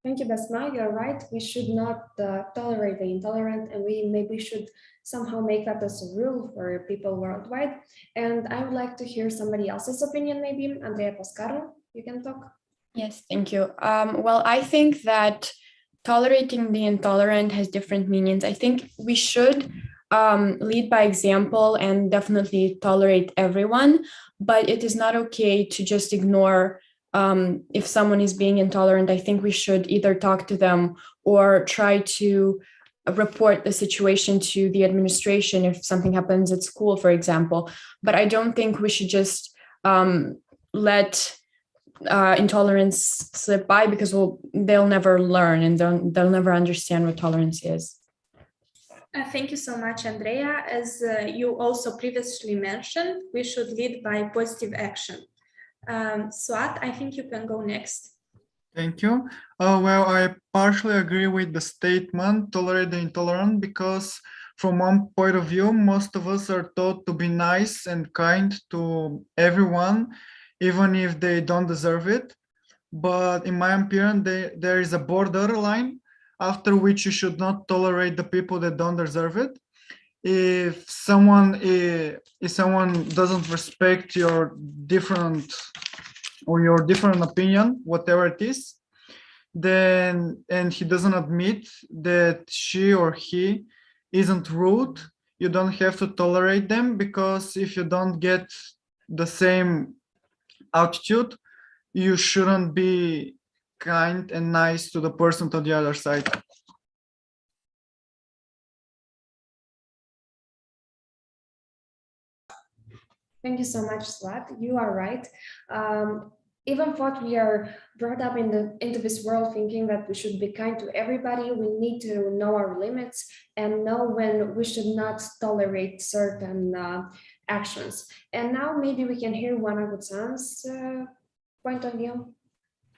Speaker 2: Thank you, Basma. You're right. We should not tolerate the intolerant, and we maybe should somehow make that as a rule for people worldwide. And I would like to hear somebody else's opinion, maybe. Andrea Pascaro, you can talk.
Speaker 18: Yes, thank you. Well, I think that tolerating the intolerant has different meanings. I think we should lead by example and definitely tolerate everyone, but it is not okay to just ignore if someone is being intolerant. I think we should either talk to them or try to report the situation to the administration if something happens at school, for example. But I don't think we should just let intolerance slip by, because they'll never learn and they'll never understand what tolerance is.
Speaker 1: Thank you so much, Andrea. As you also previously mentioned, we should lead by positive action. Suat, I think you can go next.
Speaker 10: Thank you. Well, I partially agree with the statement, tolerate the intolerant, because from one point of view, most of us are taught to be nice and kind to everyone, even if they don't deserve it. But in my opinion, there is a borderline after which you should not tolerate the people that don't deserve it. If someone doesn't respect your different opinion, whatever it is, then, and he doesn't admit that she or he isn't rude, you don't have to tolerate them, because if you don't get the same attitude, you shouldn't be kind and nice to the person to the other side.
Speaker 2: Thank you so much, Swat. You are right. Even thought we are brought up into this world thinking that we should be kind to everybody, we need to know our limits and know when we should not tolerate certain actions. And now maybe we can hear Juana Gutsan's point of view.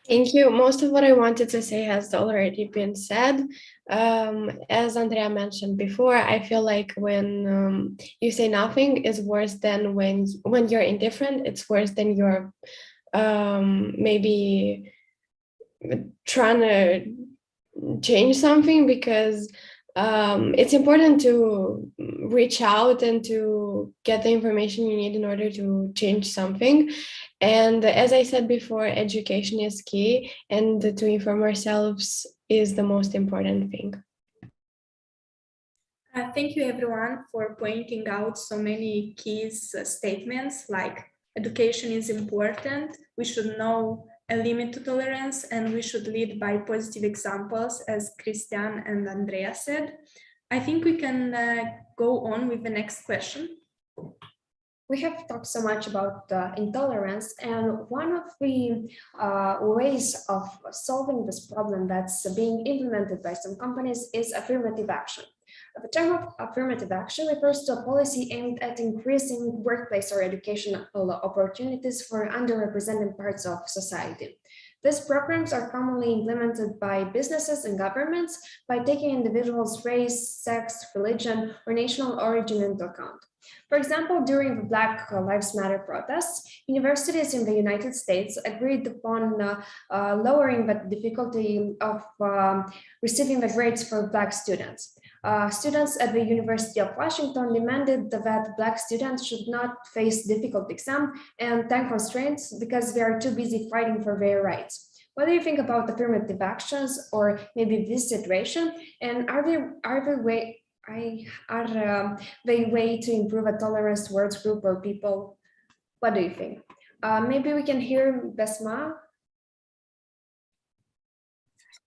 Speaker 17: Thank you. Most of what I wanted to say has already been said. As Andrea mentioned before, I feel like when you say nothing is worse than when you're indifferent. It's worse than you're maybe trying to change something, because it's important to reach out and to get the information you need in order to change something. And as I said before, education is key, and to inform ourselves is the most important thing.
Speaker 1: Thank you everyone for pointing out so many key statements like education is important, we should know a limit to tolerance, and we should lead by positive examples, as Christian and Andrea said. I think we can go on with the next question.
Speaker 2: We have talked so much about intolerance, and one of the ways of solving this problem that's being implemented by some companies is affirmative action. The term of affirmative action refers to a policy aimed at increasing workplace or educational opportunities for underrepresented parts of society. These programs are commonly implemented by businesses and governments by taking individuals' race, sex, religion, or national origin into account. For example, during the Black Lives Matter protests, universities in the United States agreed upon lowering the difficulty of receiving the grades for Black students. Students at the University of Washington demanded that Black students should not face difficult exam and time constraints because they are too busy fighting for their rights. What do you think about affirmative actions or maybe this situation? And are the way to improve a tolerance towards group or people? What do you think? Maybe we can hear Besma.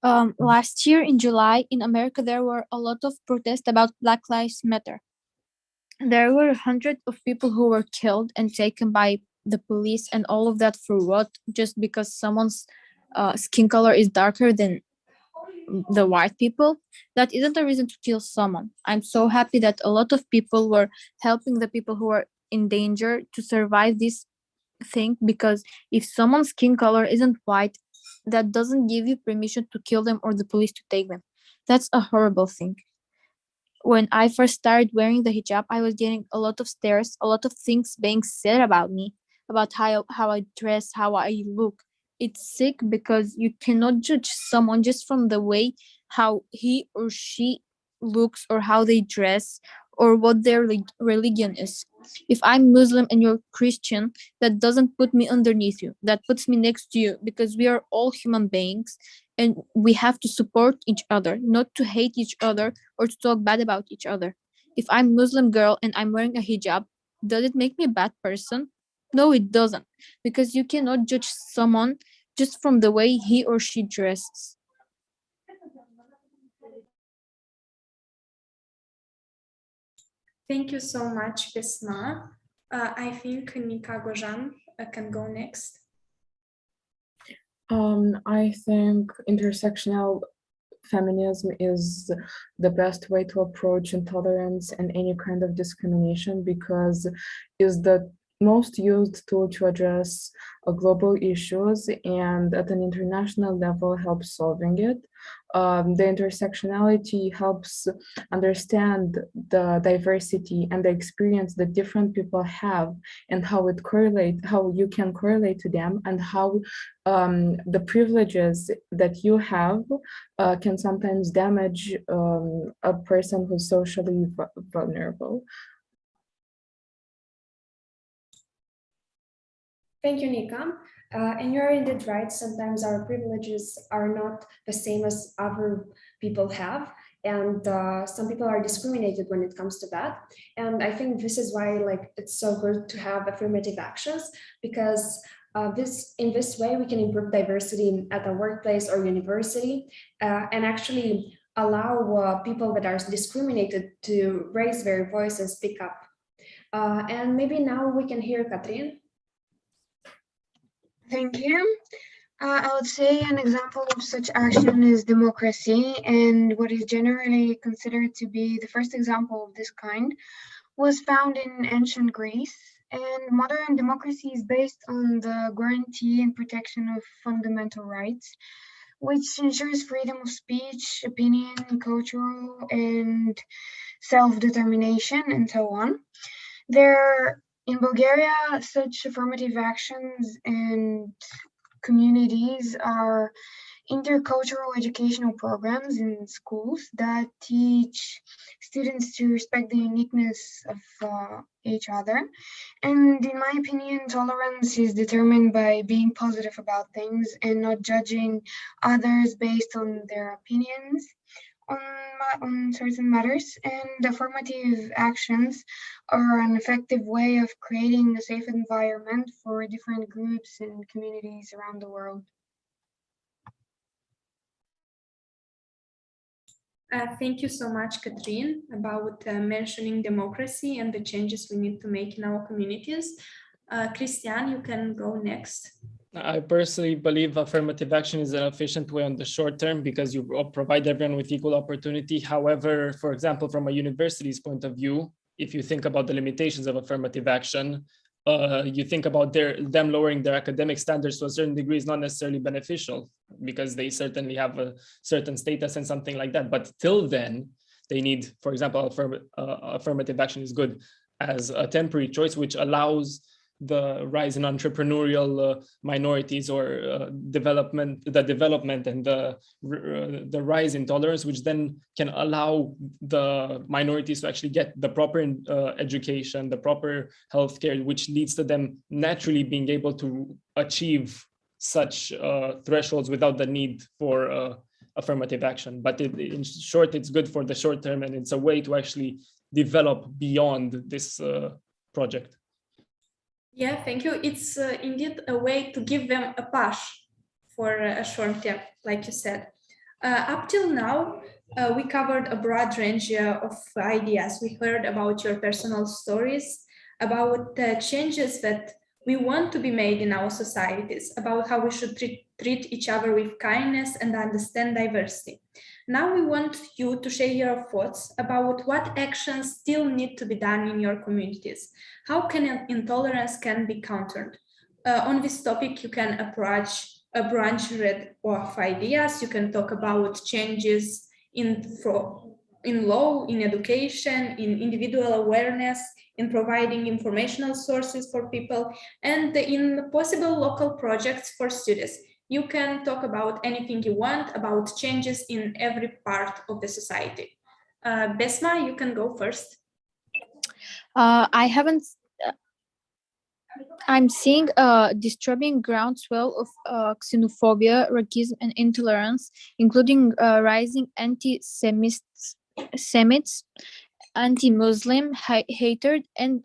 Speaker 20: Last year in July in America, there were a lot of protests about Black Lives Matter. There were hundreds of people who were killed and taken by the police, and all of that for what? Just because someone's skin color is darker than the white people? That isn't a reason to kill someone. I'm so happy that a lot of people were helping the people who are in danger to survive this thing, because if someone's skin color isn't white, that doesn't give you permission to kill them or the police to take them. That's a horrible thing. When I first started wearing the hijab, I was getting a lot of stares, a lot of things being said about me, about how I dress, how I look. It's sick because you cannot judge someone just from the way how he or she looks or how they dress or what their religion is. If I'm Muslim and you're Christian, that doesn't put me underneath you. That puts me next to you, because we are all human beings and we have to support each other, not to hate each other or to talk bad about each other. If I'm Muslim girl and I'm wearing a hijab, does it make me a bad person? No, it doesn't, because you cannot judge someone just from the way he or she dresses.
Speaker 1: Thank you so much, Vesna. I think Nika Gojan can go next.
Speaker 5: I think intersectional feminism is the best way to approach intolerance and any kind of discrimination, because is the most used tool to address global issues and at an international level helps solving it. The intersectionality helps understand the diversity and the experience that different people have and how you can correlate to them, and how the privileges that you have can sometimes damage a person who's socially vulnerable.
Speaker 2: Thank you, Nika. And you're indeed right. Sometimes our privileges are not the same as other people have. And some people are discriminated when it comes to that. And I think this is why it's so good to have affirmative actions, because in this way we can improve diversity at a workplace or university and actually allow people that are discriminated to raise their voice and speak up. And maybe now we can hear Katrin.
Speaker 7: Thank you. I would say an example of such action is democracy, and what is generally considered to be the first example of this kind was found in ancient Greece. And modern democracy is based on the guarantee and protection of fundamental rights, which ensures freedom of speech, opinion, cultural, and self-determination, and so on. In Bulgaria, such affirmative actions and communities are intercultural educational programs in schools that teach students to respect the uniqueness of each other. And in my opinion, tolerance is determined by being positive about things and not judging others based on their opinions on certain matters. And affirmative actions are an effective way of creating a safe environment for different groups and communities around the world.
Speaker 1: Thank you so much, Catherine, about mentioning democracy and the changes we need to make in our communities. Christian, you can go next.
Speaker 4: I personally believe affirmative action is an efficient way on the short term because you provide everyone with equal opportunity. However, for example, from a university's point of view, if you think about the limitations of affirmative action, you think about them lowering their academic standards to a certain degree is not necessarily beneficial because they certainly have a certain status and something like that. But till then, they need, for example, affirmative action is good as a temporary choice, which allows the rise in entrepreneurial minorities or development and the rise in tolerance, which then can allow the minorities to actually get the proper education, the proper healthcare, which leads to them naturally being able to achieve such thresholds without the need for affirmative action. But in short, it's good for the short term, and it's a way to actually develop beyond this project.
Speaker 1: Yeah, thank you. It's indeed a way to give them a push for a short term, like you said. Up till now, we covered a broad range of ideas. We heard about your personal stories, about the changes that we want to be made in our societies, about how we should treat each other with kindness and understand diversity. Now we want you to share your thoughts about what actions still need to be done in your communities. How can intolerance can be countered? On this topic, you can approach a branch of ideas. You can talk about changes in law, in education, in individual awareness, in providing informational sources for people, and in possible local projects for students. You can talk about anything you want, about changes in every part of the society. Besma, you can go first.
Speaker 20: I'm seeing a disturbing groundswell of xenophobia, racism, and intolerance, including rising anti-Semites, anti-Muslim hatred, and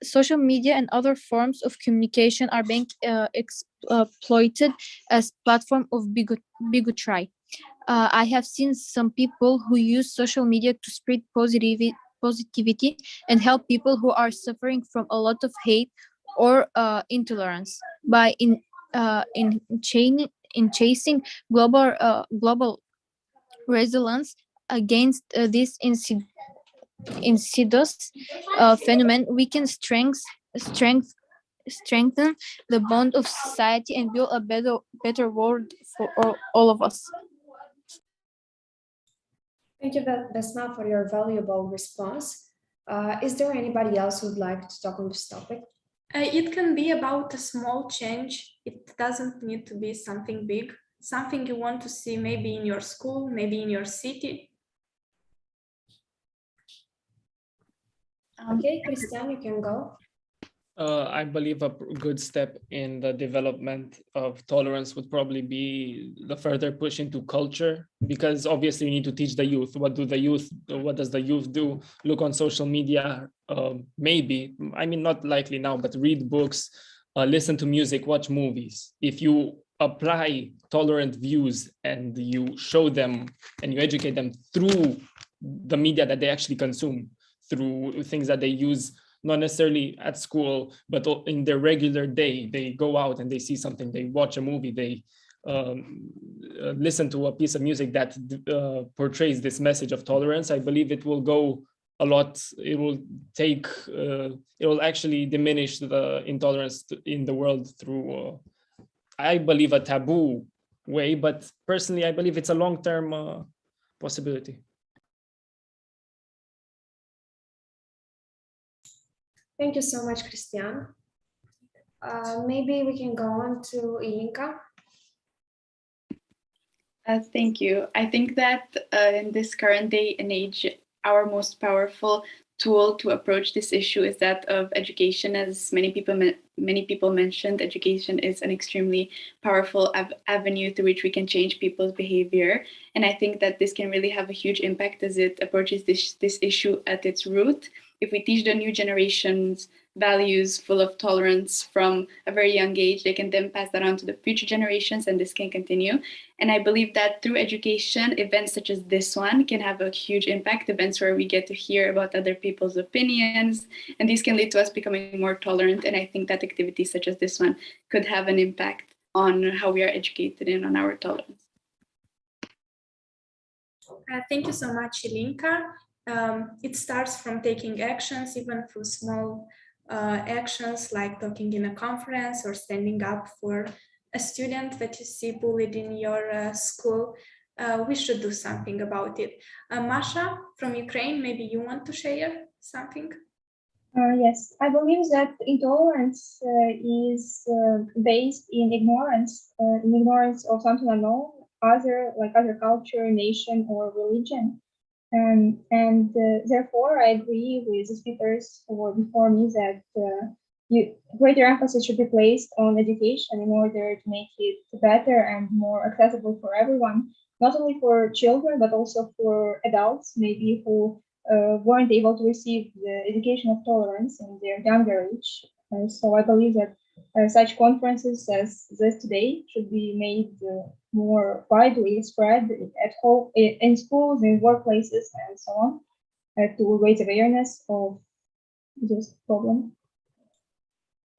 Speaker 20: social media and other forms of communication are being exploited as platform of bigotry. I have seen some people who use social media to spread positivity and help people who are suffering from a lot of hate or intolerance by chasing global resilience against this insidious phenomenon. We can strengthen the bond of society and build a better world for all of us.
Speaker 2: Thank you, Besma, for your valuable response. Is there anybody else who would like to talk on this topic?
Speaker 1: It can be about a small change. It doesn't need to be something big, something you want to see maybe in your school, maybe in your city.
Speaker 2: Okay, Christian, you can go.
Speaker 4: I believe a good step in the development of tolerance would probably be the further push into culture, because obviously you need to teach the youth. What does the youth do? Look on social media, maybe, I mean, not likely now, but read books, listen to music, watch movies. If you apply tolerant views and you show them and you educate them through the media that they actually consume, through things that they use, not necessarily at school, but in their regular day, they go out and they see something, they watch a movie, they listen to a piece of music that portrays this message of tolerance. I believe it will go a lot. It will actually diminish the intolerance in the world through, I believe, a taboo way, but personally, I believe it's a long-term possibility.
Speaker 2: Thank you so much, Christian. Maybe we can go on to Ilinka.
Speaker 19: Thank you. I think that in this current day and age, our most powerful tool to approach this issue is that of education. As many people mentioned, education is an extremely powerful avenue through which we can change people's behavior. And I think that this can really have a huge impact as it approaches this issue at its root. If we teach the new generations values full of tolerance from a very young age, they can then pass that on to the future generations, and this can continue. And I believe that through education, events such as this one can have a huge impact, events where we get to hear about other people's opinions, and these can lead to us becoming more tolerant. And I think that activities such as this one could have an impact on how we are educated and on our tolerance.
Speaker 1: Thank you so much, Ilinka. It starts from taking actions, even through small actions like talking in a conference or standing up for a student that you see bullied in your school. We should do something about it. Masha from Ukraine, maybe you want to share something?
Speaker 14: Yes, I believe that intolerance is based in ignorance of something unknown, other culture, nation, or religion. Therefore, I agree with the speakers who were before me that greater emphasis should be placed on education in order to make it better and more accessible for everyone, not only for children, but also for adults, maybe who weren't able to receive the education of tolerance in their younger age. So I believe that such conferences as this today should be made more widely spread at home, in schools, in workplaces, and so on, to raise awareness of this problem.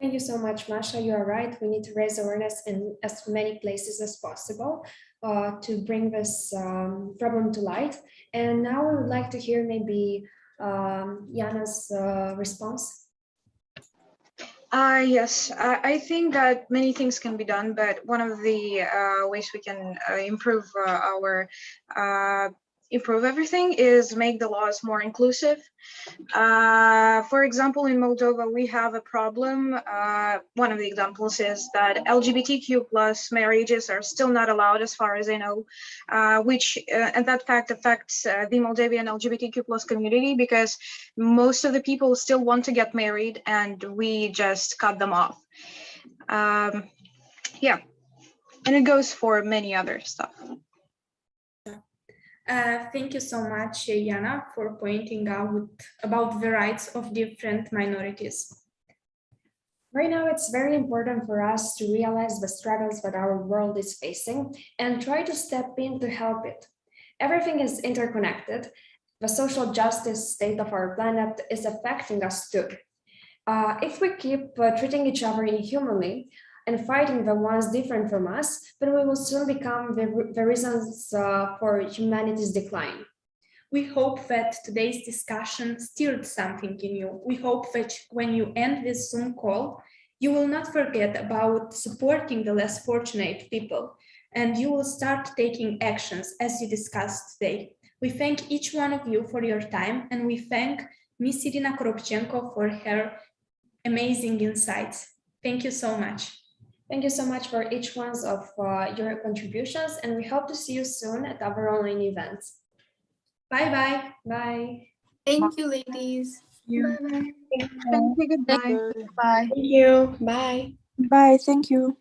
Speaker 2: Thank you so much, Masha. You are right. We need to raise awareness in as many places as possible to bring this problem to light. And now I would like to hear maybe Jana's response.
Speaker 8: Yes, I think that many things can be done, but one of the ways we can improve everything is make the laws more inclusive. For example, in Moldova, we have a problem. One of the examples is that LGBTQ plus marriages are still not allowed, as far as I know, and that fact affects the Moldavian LGBTQ plus community, because most of the people still want to get married and we just cut them off. Yeah, and it goes for many other stuff.
Speaker 1: Thank you so much, Jana, for pointing out about the rights of different minorities.
Speaker 2: Right now, it's very important for us to realize the struggles that our world is facing and try to step in to help it. Everything is interconnected. The social justice state of our planet is affecting us too. If we keep treating each other inhumanly and fighting the ones different from us, then we will soon become the reasons for humanity's decline.
Speaker 1: We hope that today's discussion stirred something in you. We hope that when you end this Zoom call, you will not forget about supporting the less fortunate people, and you will start taking actions as you discussed today. We thank each one of you for your time, and we thank Ms. Irina Koropchenko for her amazing insights. Thank you so much.
Speaker 2: Thank you so much for each one of your contributions, and we hope to see you soon at our online events.
Speaker 1: Bye-bye.
Speaker 2: Bye.
Speaker 15: Thank you, ladies.
Speaker 8: Bye-bye.
Speaker 7: Thank you. Goodbye.
Speaker 6: Bye.
Speaker 17: Thank you. Bye.
Speaker 21: Bye. Thank you.